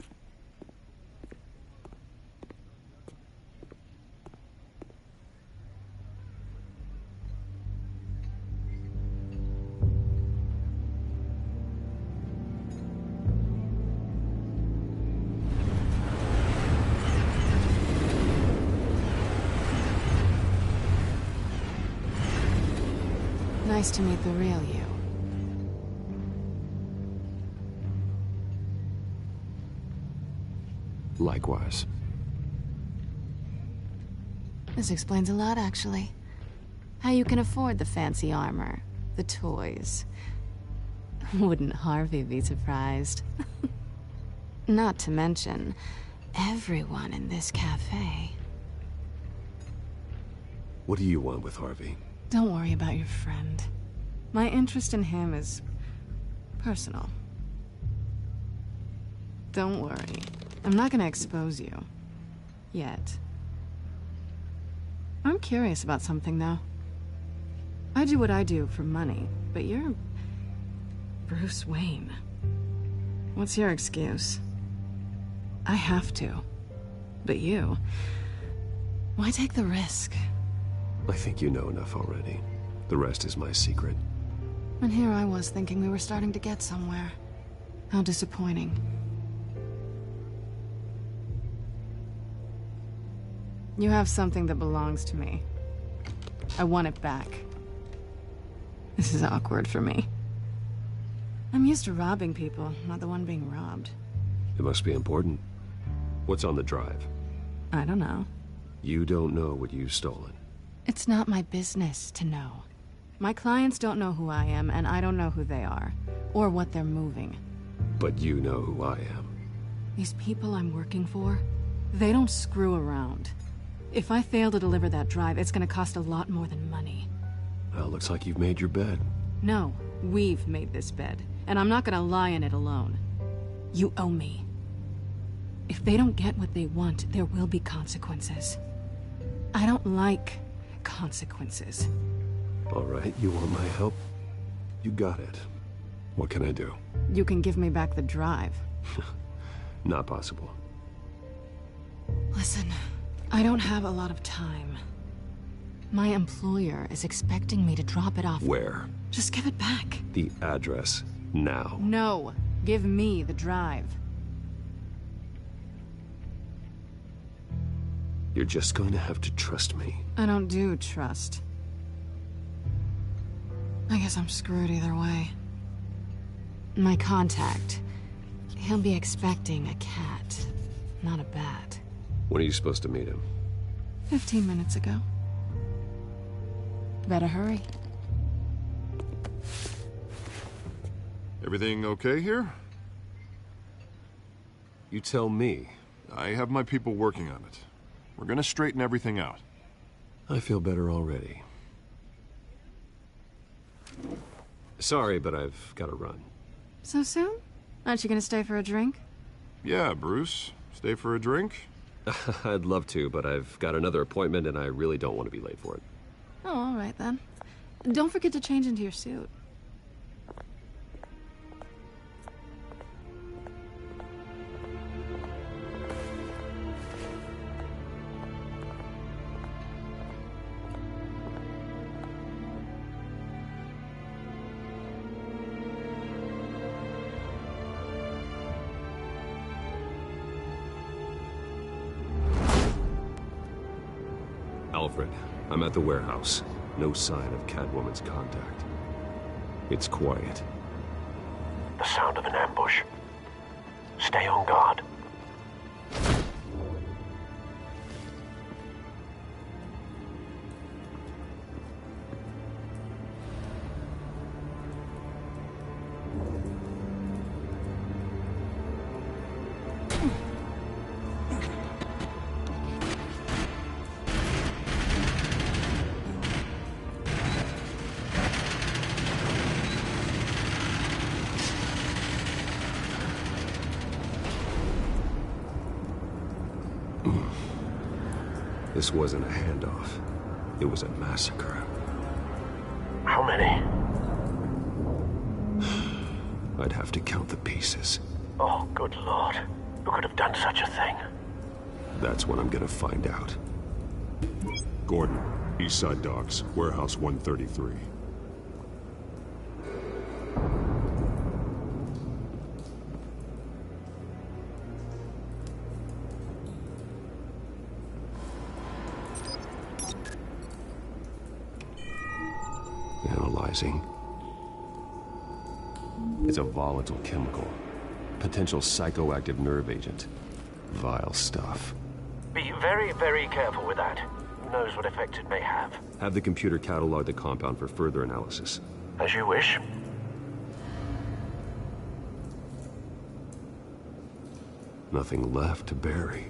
Nice to meet the real you. Likewise. This explains a lot, actually. How you can afford the fancy armor, the toys. Wouldn't Harvey be surprised? Not to mention, everyone in this cafe. What do you want with Harvey? Don't worry about your friend. My interest in him is personal. Don't worry. I'm not gonna expose you. Yet. I'm curious about something, though. I do what I do for money, but you're... Bruce Wayne. What's your excuse? I have to. But you... Why take the risk? I think you know enough already. The rest is my secret. And here I was thinking we were starting to get somewhere. How disappointing. You have something that belongs to me. I want it back. This is awkward for me. I'm used to robbing people, not the one being robbed. It must be important. What's on the drive? I don't know. You don't know what you've stolen. It's not my business to know. My clients don't know who I am, and I don't know who they are, or what they're moving. But you know who I am. These people I'm working for, they don't screw around. If I fail to deliver that drive, it's gonna cost a lot more than money. Well, looks like you've made your bed. No, we've made this bed, and I'm not gonna lie in it alone. You owe me. If they don't get what they want, there will be consequences. I don't like consequences. All right, you want my help? You got it. What can I do? You can give me back the drive. Not possible. Listen, I don't have a lot of time. My employer is expecting me to drop it off. Where? Just give it back. The address, now. No, give me the drive. You're just going to have to trust me. I don't do trust. I guess I'm screwed either way. My contact, he'll be expecting a cat, not a bat. When are you supposed to meet him? 15 minutes ago. Better hurry. Everything okay here? You tell me. I have my people working on it. We're gonna straighten everything out. I feel better already. Sorry, but I've got to run. So soon? Aren't you gonna stay for a drink? Yeah, Bruce. Stay for a drink? I'd love to, but I've got another appointment and I really don't want to be late for it. Oh, all right then. Don't forget to change into your suit. Alfred, I'm at the warehouse. No sign of Catwoman's contact. It's quiet. The sound of an ambush. Stay on guard. This wasn't a handoff. It was a massacre. How many? I'd have to count the pieces. Oh, good Lord. Who could have done such a thing? That's what I'm gonna find out. Gordon, Eastside Docks, Warehouse 133. Analyzing. It's a volatile chemical. Potential psychoactive nerve agent. Vile stuff. Be very, very careful with that. Who knows what effect it may have. Have the computer catalog the compound for further analysis. As you wish. Nothing left to bury.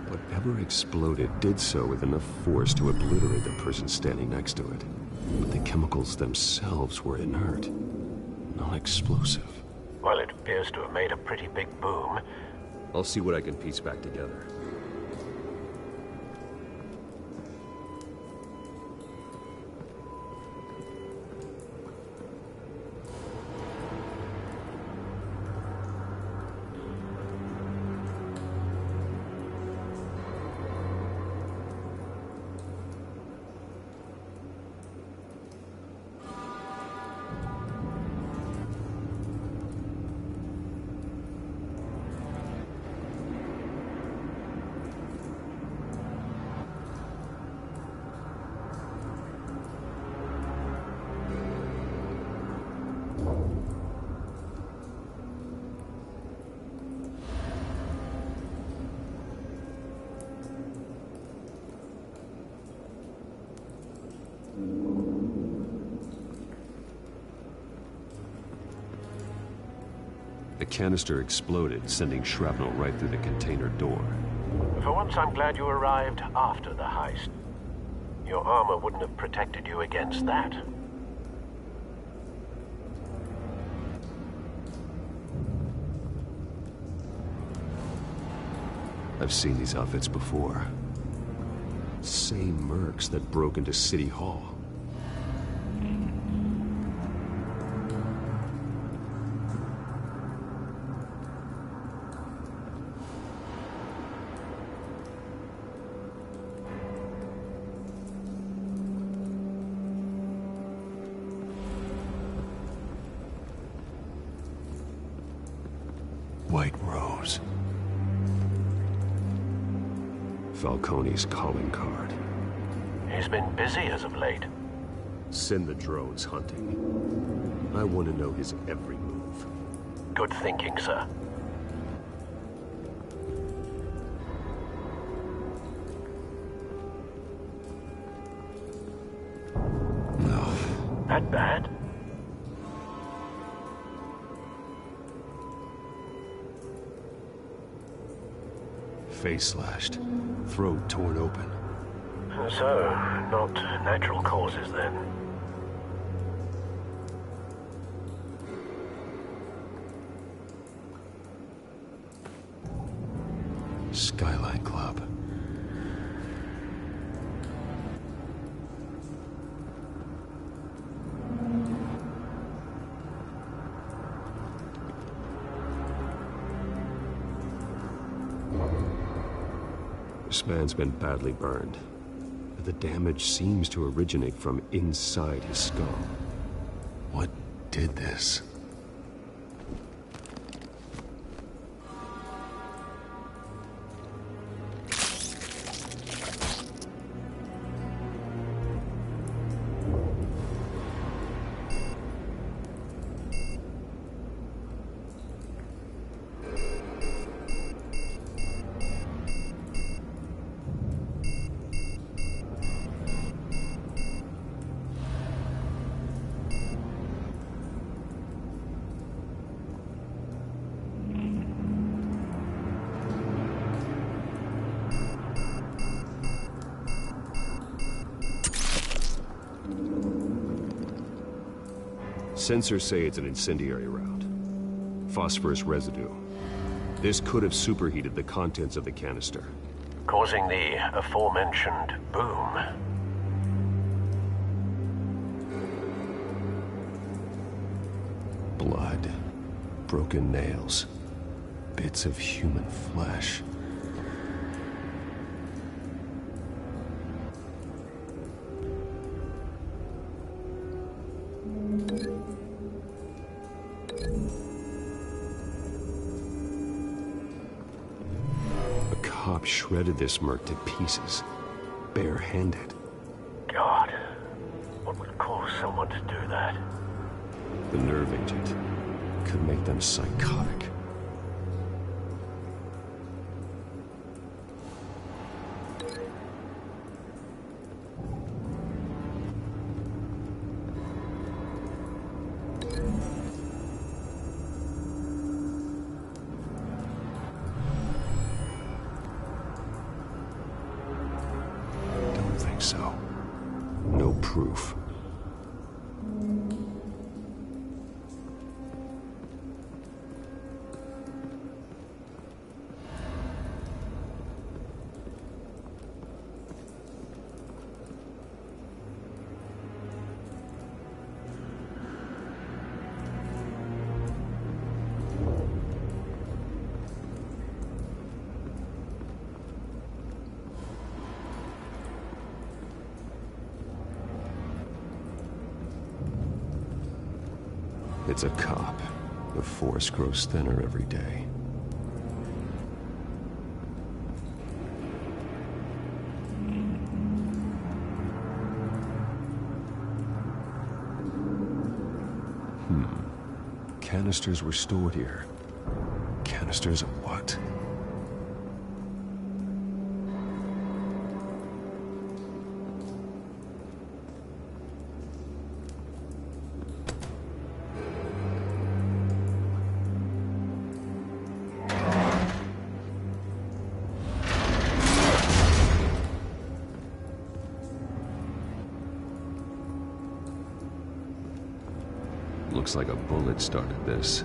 Whatever exploded did so with enough force to obliterate the person standing next to it. But the chemicals themselves were inert, non-explosive. Well, it appears to have made a pretty big boom. I'll see what I can piece back together. The canister exploded, sending shrapnel right through the container door. For once, I'm glad you arrived after the heist. Your armor wouldn't have protected you against that. I've seen these outfits before. Same mercs that broke into City Hall. White Rose. Falcone's calling card. He's been busy as of late. Send the drones hunting. I want to know his every move. Good thinking, sir. No. That bad? Face slashed. Throat torn open. So, not natural causes then. Skyline Club. This man's been badly burned. But the damage seems to originate from inside his skull. What did this? Sensors say it's an incendiary round. Phosphorus residue. This could have superheated the contents of the canister, causing the aforementioned boom. Blood. Broken nails. Bits of human flesh. Shredded this merc to pieces, bare-handed. God, what would cause someone to do that? The nerve agent could make them psychotic. So, no proof. It's a cop. The force grows thinner every day. Canisters were stored here. Canisters of what? Looks like a bullet started this.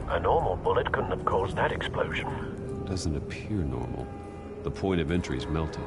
A normal bullet couldn't have caused that explosion. Doesn't appear normal. The point of entry's melted.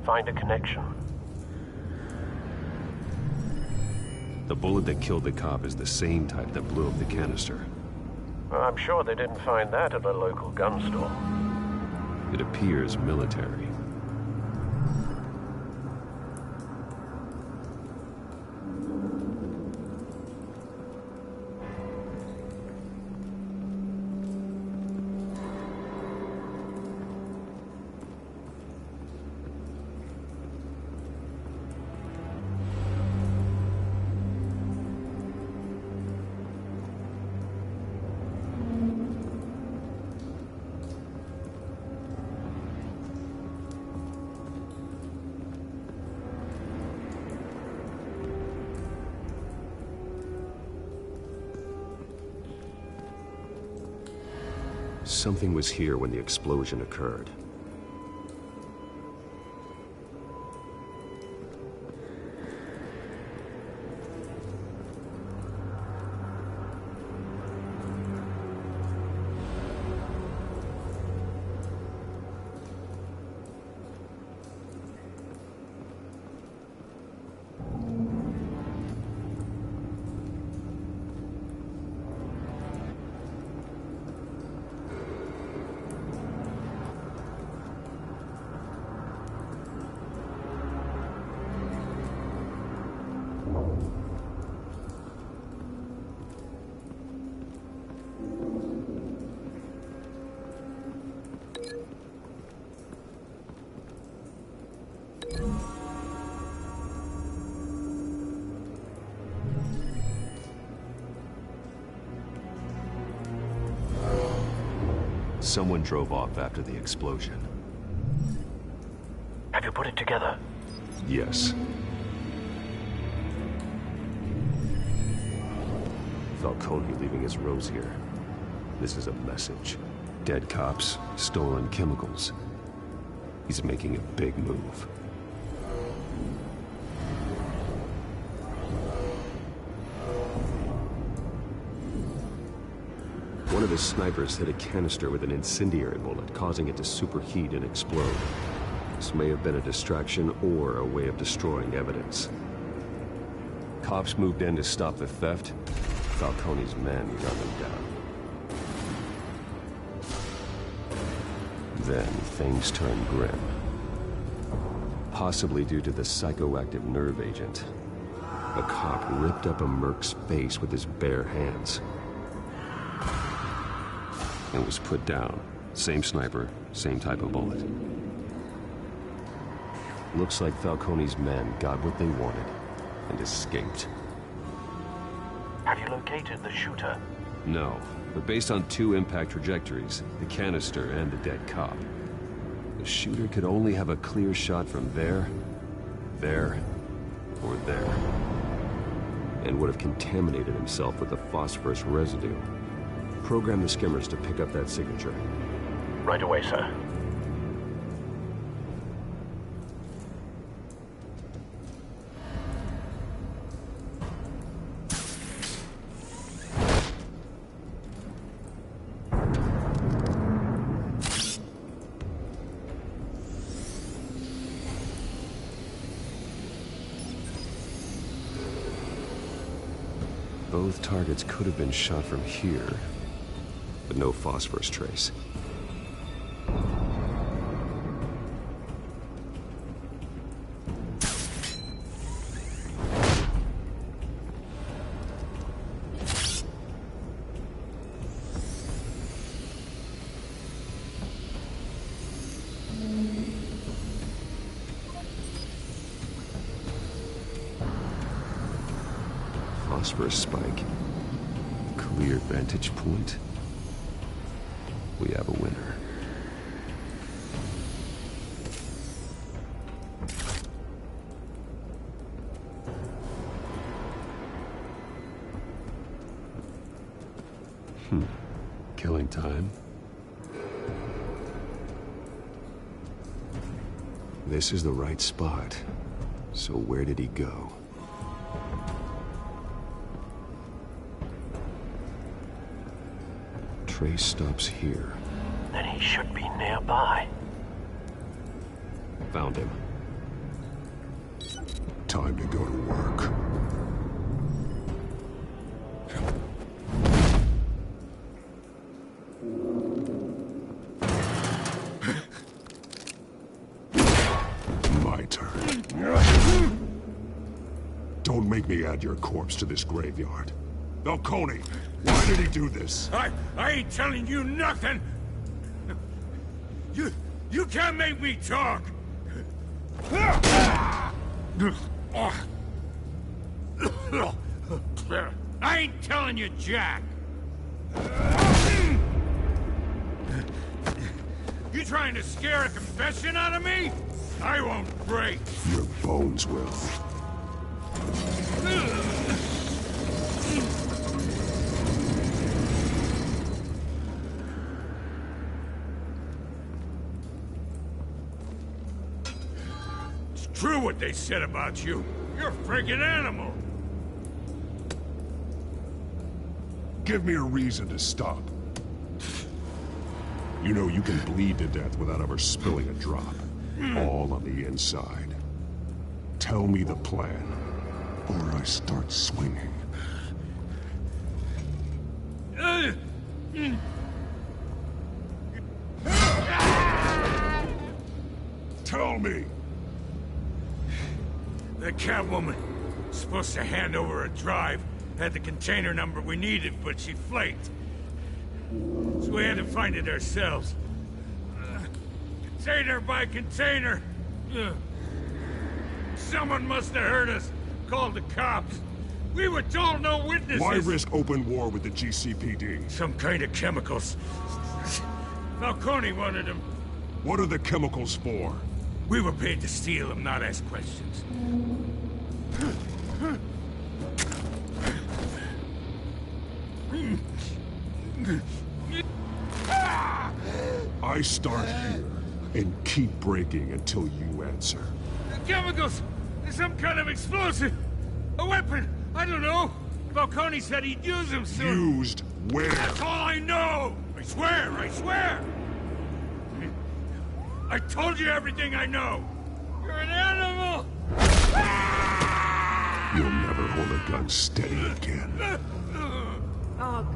Find a connection. The bullet that killed the cop is the same type that blew up the canister. I'm sure they didn't find that at a local gun store. It appears military. Something was here when the explosion occurred. Someone drove off after the explosion. Have you put it together? Yes. Falcone leaving his rose here. This is a message. Dead cops, stolen chemicals. He's making a big move. One of his snipers hit a canister with an incendiary bullet, causing it to superheat and explode. This may have been a distraction or a way of destroying evidence. Cops moved in to stop the theft. Falcone's men gunned them down. Then things turned grim. Possibly due to the psychoactive nerve agent. A cop ripped up a merc's face with his bare hands. And was put down. Same sniper, same type of bullet. Looks like Falcone's men got what they wanted and escaped. Have you located the shooter? No, but based on two impact trajectories, the canister and the dead cop, the shooter could only have a clear shot from there, or there, and would have contaminated himself with the phosphorus residue. Program the skimmers to pick up that signature. Right away, sir. Both targets could have been shot from here, but no phosphorus trace. Phosphorus spike. Clear vantage point. We have a winner. Killing time. This is the right spot. So where did he go? Trace stops here. Then he should be nearby. Found him. Time to go to work. My turn. Don't make me add your corpse to this graveyard. Falcone, why did he do this? I ain't telling you nothing! You can't make me talk! I ain't telling you jack! You trying to scare a confession out of me? I won't break! Your bones will. True what they said about you. You're a friggin' animal. Give me a reason to stop. You know you can bleed to death without ever spilling a drop. All on the inside. Tell me the plan, or I start swinging. Tell me! The Catwoman supposed to hand over a drive. Had the container number we needed, but she flaked. So we had to find it ourselves. Container by container. Someone must have heard us. Called the cops. We were told no witnesses. Why risk open war with the GCPD? Some kind of chemicals. Falcone wanted them. What are the chemicals for? We were paid to steal them, not ask questions. I start here and keep breaking until you answer. The chemicals! There's some kind of explosive! A weapon! I don't know! Falcone said he'd use them soon. Used where? That's all I know! I swear! I swear! I told you everything I know! You're an animal! You'll never hold a gun steady again. Oh, God.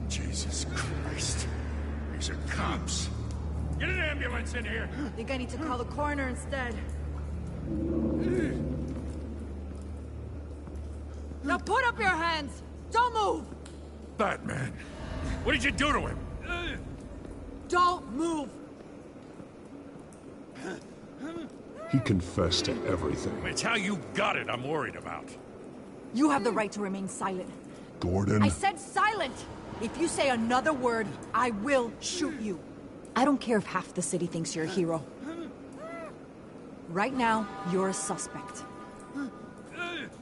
Jesus Christ. These are cops. Get an ambulance in here! I think I need to call the coroner instead. Now put up your hands! Don't move! Batman, what did you do to him? Don't move! He confessed to everything. It's how you got it I'm worried about. You have the right to remain silent. Gordon? I said silent! If you say another word, I will shoot you. I don't care if half the city thinks you're a hero. Right now, you're a suspect.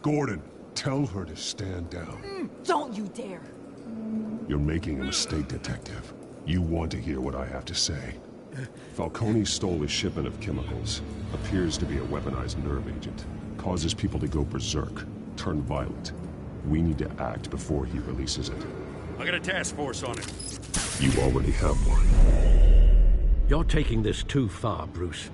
Gordon, tell her to stand down. Don't you dare! You're making a mistake, Detective. You want to hear what I have to say. Falcone stole a shipment of chemicals. Appears to be a weaponized nerve agent. Causes people to go berserk, turn violent. We need to act before he releases it. I got a task force on it. You already have one. You're taking this too far, Bruce.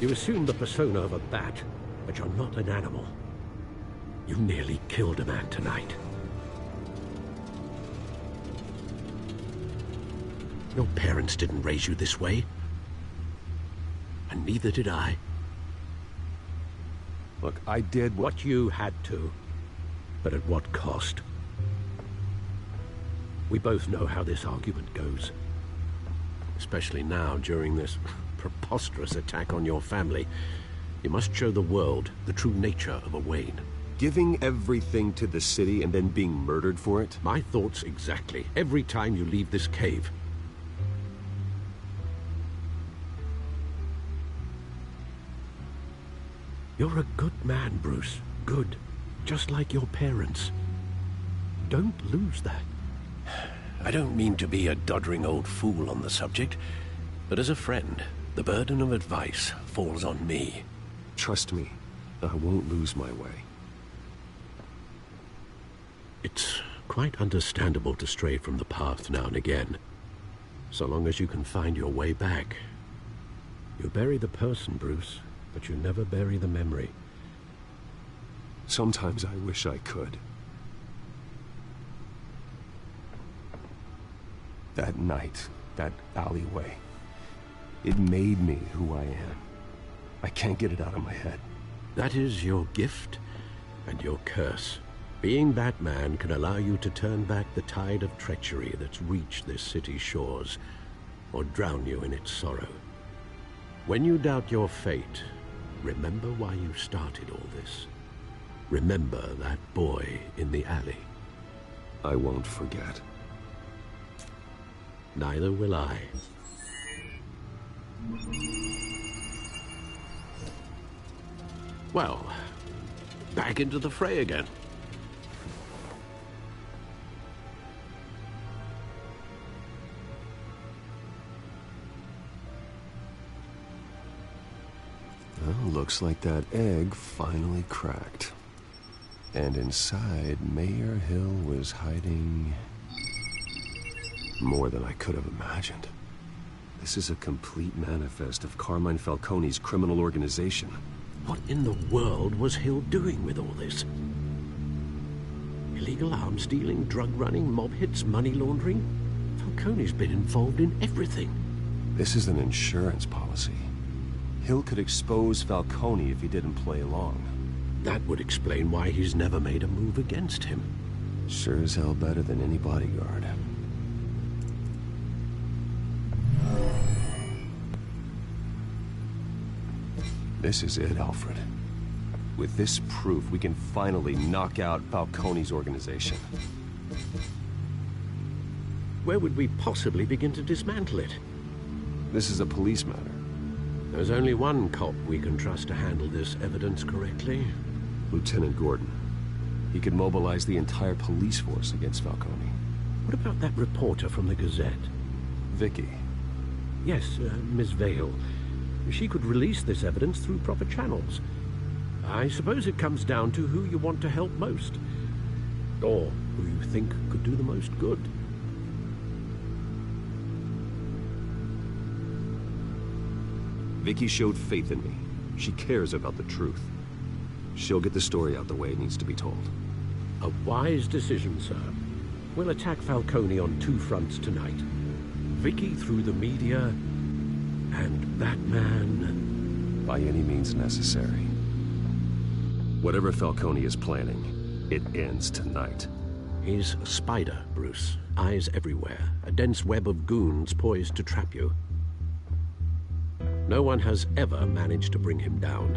You assume the persona of a bat, but you're not an animal. You nearly killed a man tonight. Your parents didn't raise you this way. And neither did I. Look, I did what you had to. But at what cost? We both know how this argument goes. Especially now, during this preposterous attack on your family. You must show the world the true nature of a Wayne. Giving everything to the city and then being murdered for it? My thoughts exactly. Every time you leave this cave. You're a good man, Bruce. Good. Just like your parents. Don't lose that. I don't mean to be a doddering old fool on the subject, but as a friend, the burden of advice falls on me. Trust me, I won't lose my way. It's quite understandable to stray from the path now and again, so long as you can find your way back. You bury the person, Bruce, but you never bury the memory. Sometimes I wish I could. That night, that alleyway, it made me who I am. I can't get it out of my head. That is your gift and your curse. Being Batman can allow you to turn back the tide of treachery that's reached this city's shores, or drown you in its sorrow. When you doubt your fate, remember why you started all this. Remember that boy in the alley. I won't forget. Neither will I. Well, back into the fray again. Well, looks like that egg finally cracked. And inside, Mayor Hill was hiding more than I could have imagined. This is a complete manifest of Carmine Falcone's criminal organization. What in the world was Hill doing with all this? Illegal arms dealing, drug running, mob hits, money laundering? Falcone's been involved in everything. This is an insurance policy. Hill could expose Falcone if he didn't play along. That would explain why he's never made a move against him. Sure as hell better than any bodyguard. This is it, Alfred. With this proof, we can finally knock out Falcone's organization. Where would we possibly begin to dismantle it? This is a police matter. There's only one cop we can trust to handle this evidence correctly. Lieutenant Gordon. He could mobilize the entire police force against Falcone. What about that reporter from the Gazette? Vicky. Yes, Miss Vale. She could release this evidence through proper channels. I suppose it comes down to who you want to help most. Or who you think could do the most good. Vicky showed faith in me. She cares about the truth. She'll get the story out the way it needs to be told. A wise decision, sir. We'll attack Falcone on two fronts tonight. Vicky through the media, and Batman... by any means necessary. Whatever Falcone is planning, it ends tonight. He's a spider, Bruce. Eyes everywhere. A dense web of goons poised to trap you. No one has ever managed to bring him down.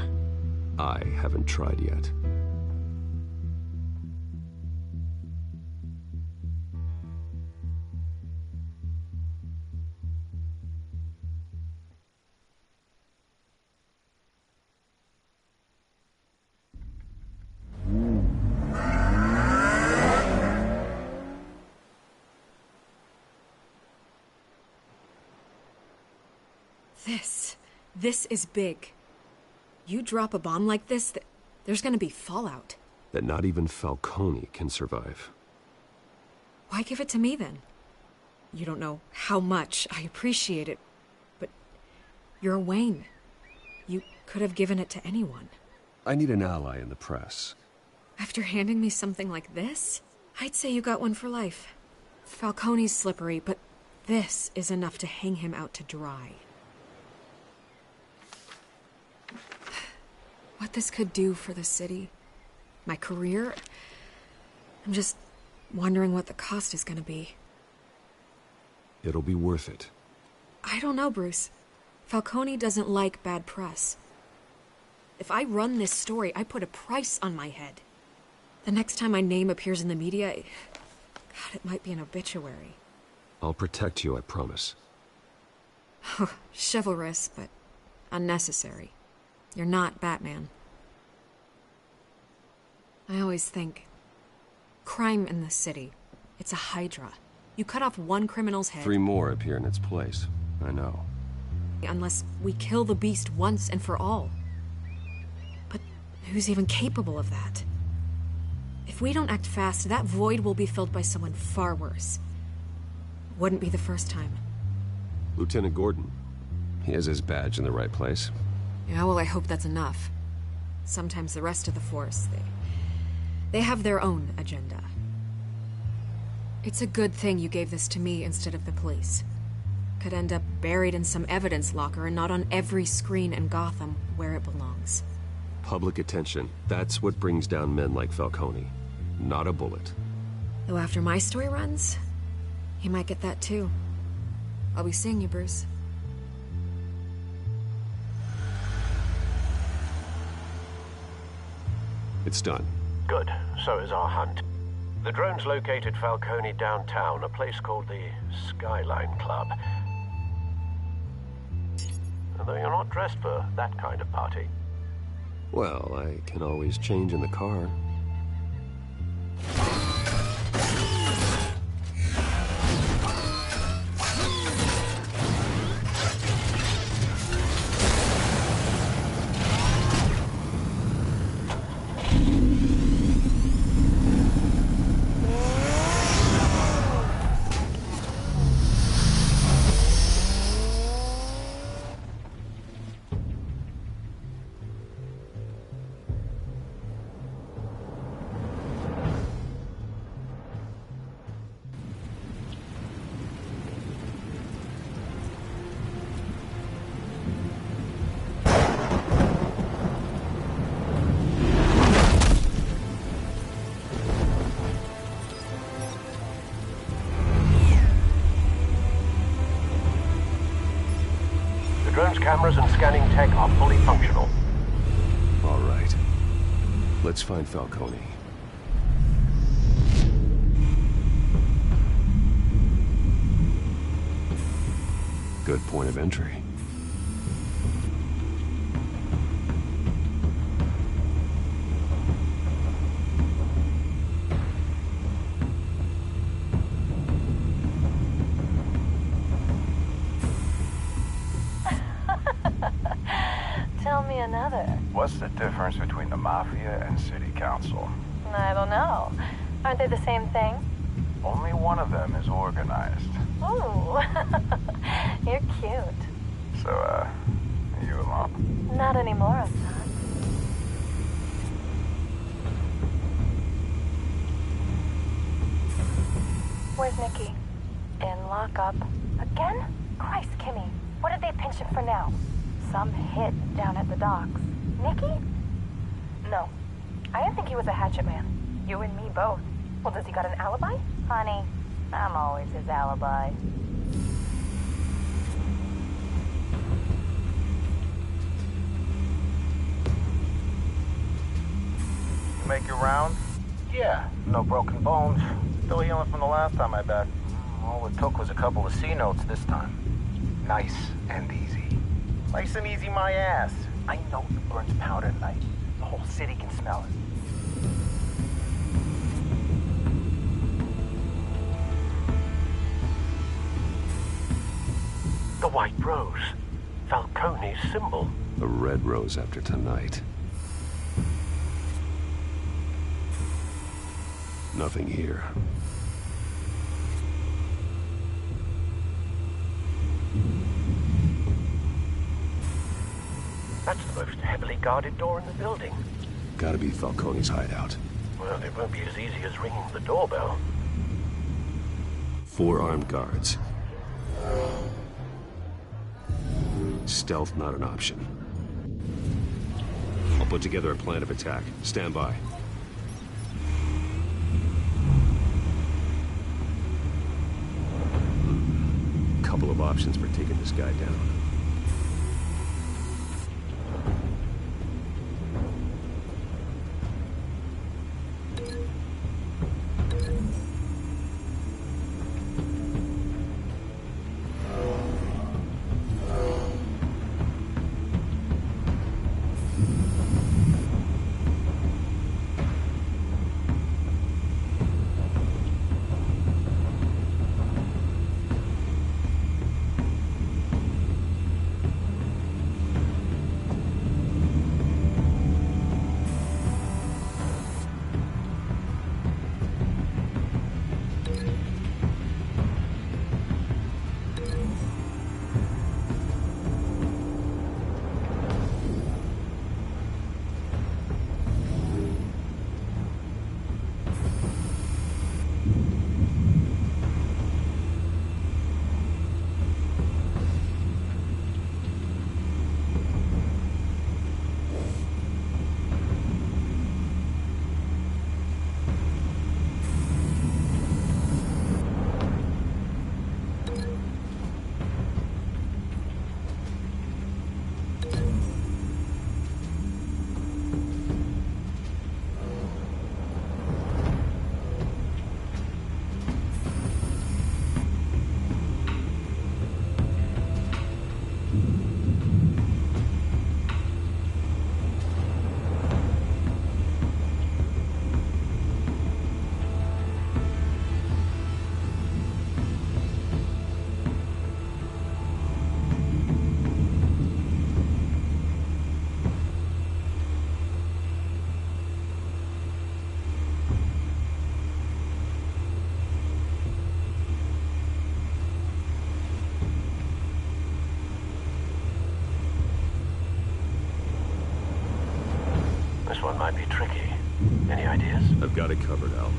I haven't tried yet. This is big. You drop a bomb like this, there's gonna be fallout. That not even Falcone can survive. Why give it to me, then? You don't know how much I appreciate it, but you're a Wayne. You could have given it to anyone. I need an ally in the press. After handing me something like this, I'd say you got one for life. Falcone's slippery, but this is enough to hang him out to dry. What this could do for the city, my career, I'm just wondering what the cost is gonna be. It'll be worth it. I don't know, Bruce. Falcone doesn't like bad press. If I run this story, I put a price on my head. The next time my name appears in the media, God, it might be an obituary. I'll protect you, I promise. Chivalrous, but unnecessary. You're not Batman. I always think, crime in the city, it's a hydra. You cut off one criminal's head. 3 more appear in its place. I know. Unless we kill the beast once and for all. But who's even capable of that? If we don't act fast, that void will be filled by someone far worse. Wouldn't be the first time. Lieutenant Gordon. He has his badge in the right place. Yeah, well, I hope that's enough. Sometimes the rest of the force, they have their own agenda. It's a good thing you gave this to me instead of the police. Could end up buried in some evidence locker and not on every screen in Gotham where it belongs. Public attention. That's what brings down men like Falcone. Not a bullet. Though after my story runs, he might get that too. I'll be seeing you, Bruce. It's done. Good. So is our hunt. The drones located Falcone downtown, a place called the Skyline Club. Although you're not dressed for that kind of party. Well, I can always change in the car. Drone's cameras and scanning tech are fully functional. All right. Let's find Falcone. Good point of entry. Tell me another. What's the difference between the Mafia and City Council? I don't know. Aren't they the same thing? Only one of them is organized. Ooh, you're cute. So, are you alone? Not anymore, I'm not. Where's Nikki? In lockup. Again? Christ, Kimmy. What did they pinch him for now? Some hit down at the docks. Nikki? No. I didn't think he was a hatchet man. You and me both. Well, does he got an alibi? Honey, I'm always his alibi. You make your rounds? Yeah, no broken bones. Still healing from the last time, I bet. All it took was a couple of C notes this time. Nice and easy. Nice and easy, my ass. I know you burned powder tonight. The whole city can smell it. The white rose. Falcone's symbol. A red rose after tonight. Nothing here. That's the most heavily guarded door in the building. Gotta be Falcone's hideout. Well, it won't be as easy as ringing the doorbell. 4 armed guards. Stealth not an option. I'll put together a plan of attack. Stand by. Couple of options for taking this guy down. This one might be tricky. Any ideas? I've got it covered, Al.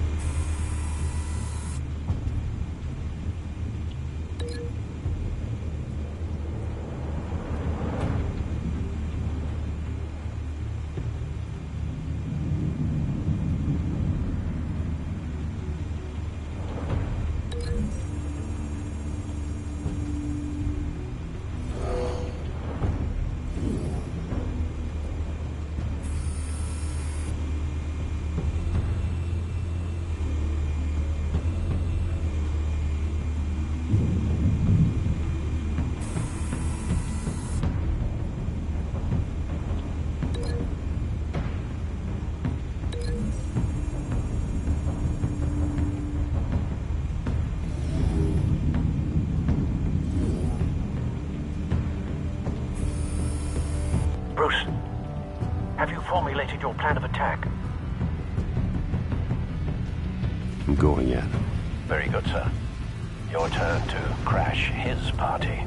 Bruce, have you formulated your plan of attack? I'm going in. Very good, sir. Your turn to crash his party.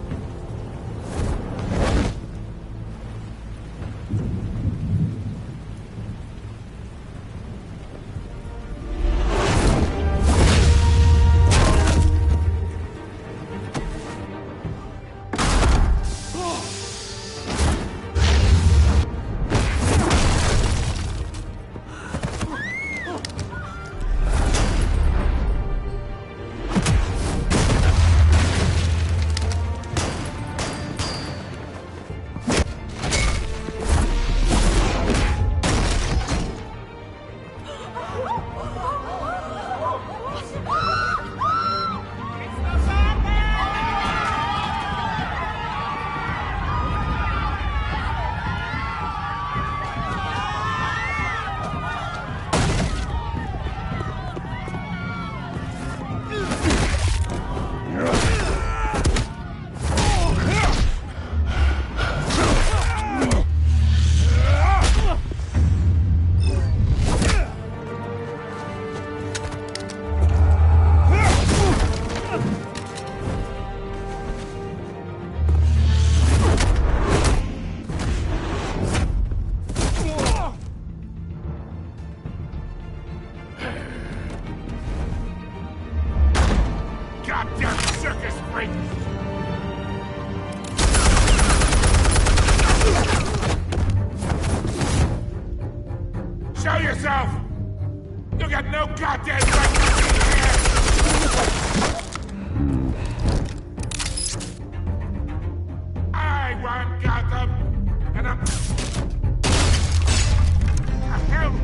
goddamn right to be here! I want Gotham, and I'm... Hell!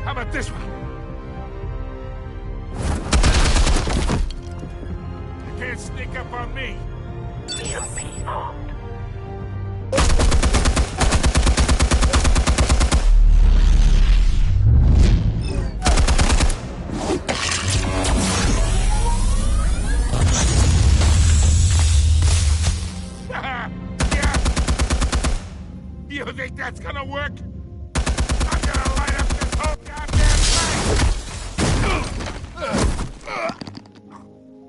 How about this one? You can't sneak up on me. EMP armed. You think that's gonna work? I'm gonna light up this whole goddamn place!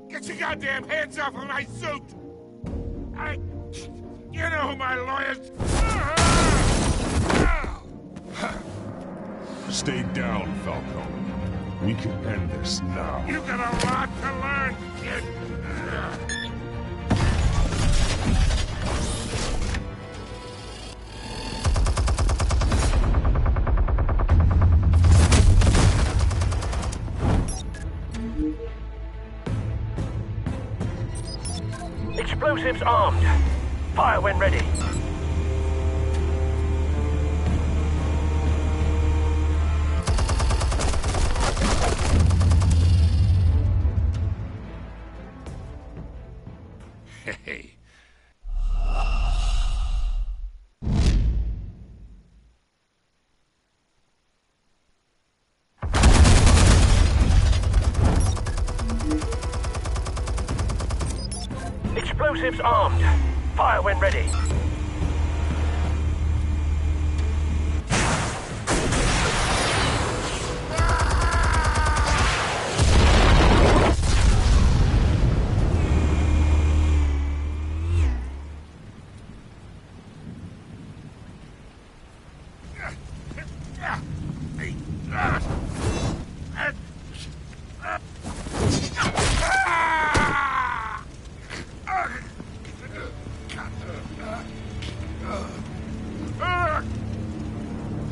Get your goddamn hands off of my suit! You know who my lawyers... Stay down, Falcone. We can end this now. You got a lot to learn, kid! Explosives armed. Fire when ready. Hey. Explosives armed. Fire when ready.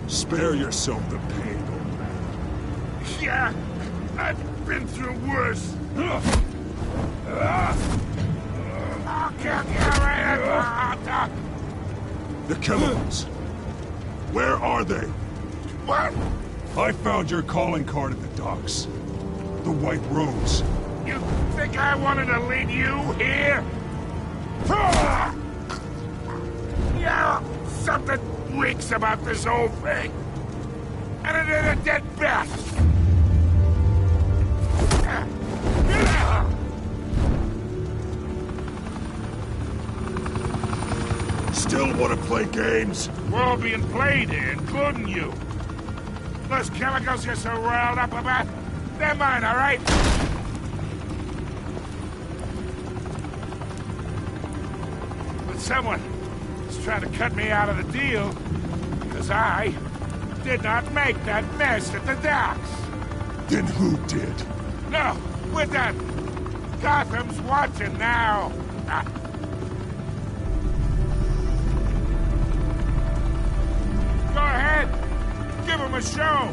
Spare yourself the pain, old man. Yeah, I've been through worse. I'll kill you right. The chemicals. Where are they? What? I found your calling card at the docks. The White Rose. You think I wanted to lead you here? Yeah, something reeks about this whole thing. And it ain't a dead bat. Still want to play games? We're all being played here, including you. Those chemicals you're so riled up about, they're mine, all right? But someone is trying to cut me out of the deal because I did not make that mess at the docks. Then who did? No, we're done. Gotham's watching now. Go ahead. Give him a show.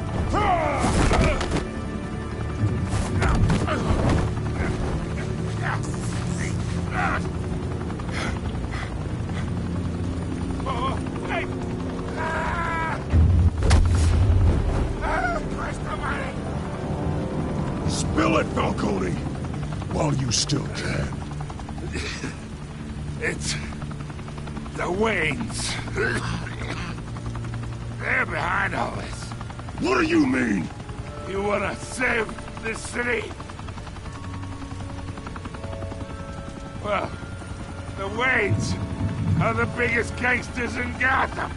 Oh, hey. Where's the money? Spill it, Falcone, while you still can. It's the Waynes. They're behind all this. What do you mean? You wanna save this city? Well, the Waynes are the biggest gangsters in Gotham.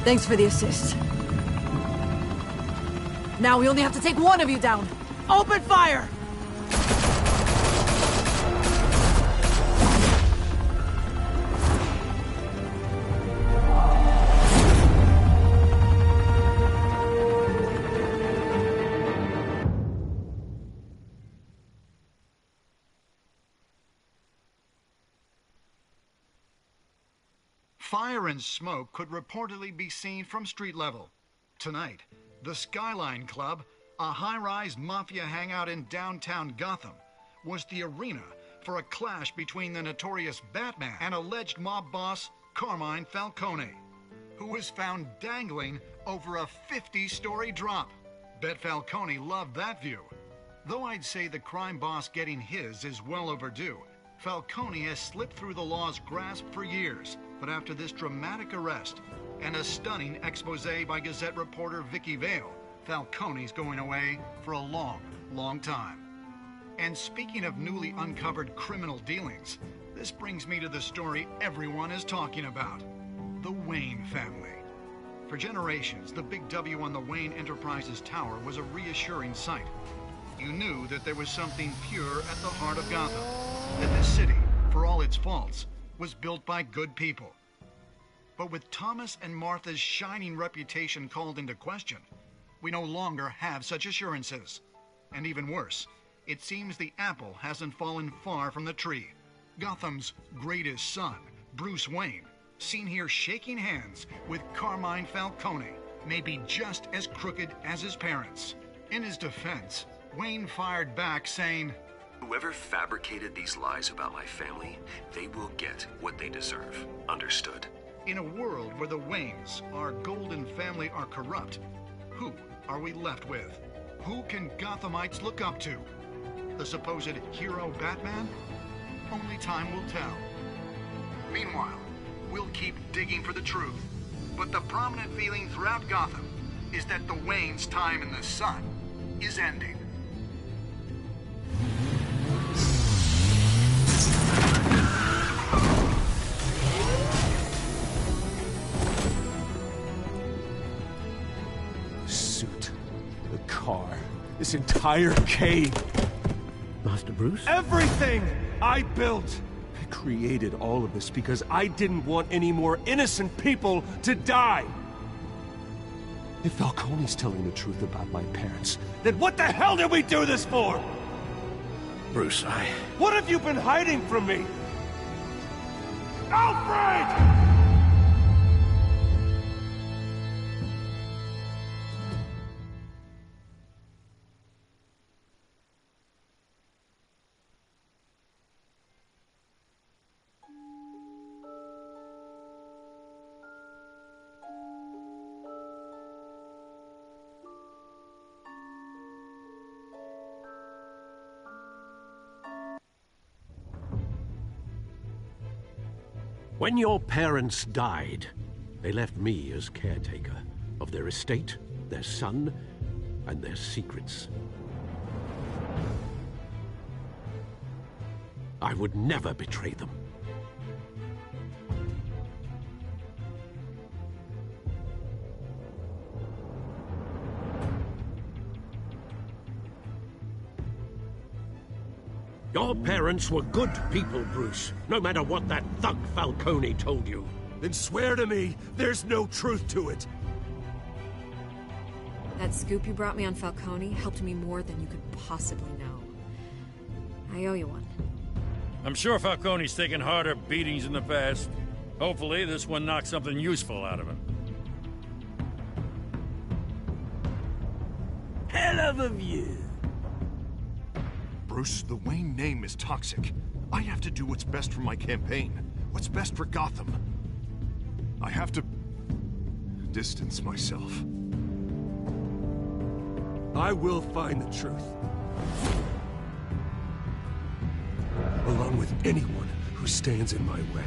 Thanks for the assist. Now we only have to take one of you down. Open fire! Fire and smoke could reportedly be seen from street level. Tonight, the Skyline Club, a high-rise mafia hangout in downtown Gotham, was the arena for a clash between the notorious Batman and alleged mob boss Carmine Falcone, who was found dangling over a 50-story drop. Bet Falcone loved that view. Though I'd say the crime boss getting his is well overdue, Falcone has slipped through the law's grasp for years. But after this dramatic arrest and a stunning expose by Gazette reporter Vicky Vale, Falcone's going away for a long, long time. And speaking of newly uncovered criminal dealings, this brings me to the story everyone is talking about: the Wayne family. For generations, the big W on the Wayne Enterprises Tower was a reassuring sight. You knew that there was something pure at the heart of Gotham, that this city, for all its faults, was built by good people. But with Thomas and Martha's shining reputation called into question, we no longer have such assurances. And even worse, it seems the apple hasn't fallen far from the tree. Gotham's greatest son, Bruce Wayne, seen here shaking hands with Carmine Falcone, may be just as crooked as his parents. In his defense, Wayne fired back saying, "Whoever fabricated these lies about my family, they will get what they deserve. Understood?" In a world where the Waynes, our golden family, are corrupt, who are we left with? Who can Gothamites look up to? The supposed hero Batman? Only time will tell. Meanwhile, we'll keep digging for the truth. But the prominent feeling throughout Gotham is that the Waynes' time in the sun is ending. This entire cave. Master Bruce? Everything I built. I created all of this because I didn't want any more innocent people to die. If Falcone's telling the truth about my parents, then what the hell did we do this for? Bruce, What have you been hiding from me? Alfred! When your parents died, they left me as caretaker of their estate, their son, and their secrets. I would never betray them. Your parents were good people, Bruce, no matter what that thug Falcone told you. Then swear to me there's no truth to it. That scoop you brought me on Falcone helped me more than you could possibly know. I owe you one. I'm sure Falcone's taken harder beatings in the past. Hopefully, this one knocks something useful out of him. Hell of a view. Bruce, the Wayne name is toxic. I have to do what's best for my campaign. What's best for Gotham. I have to distance myself. I will find the truth. Along with anyone who stands in my way.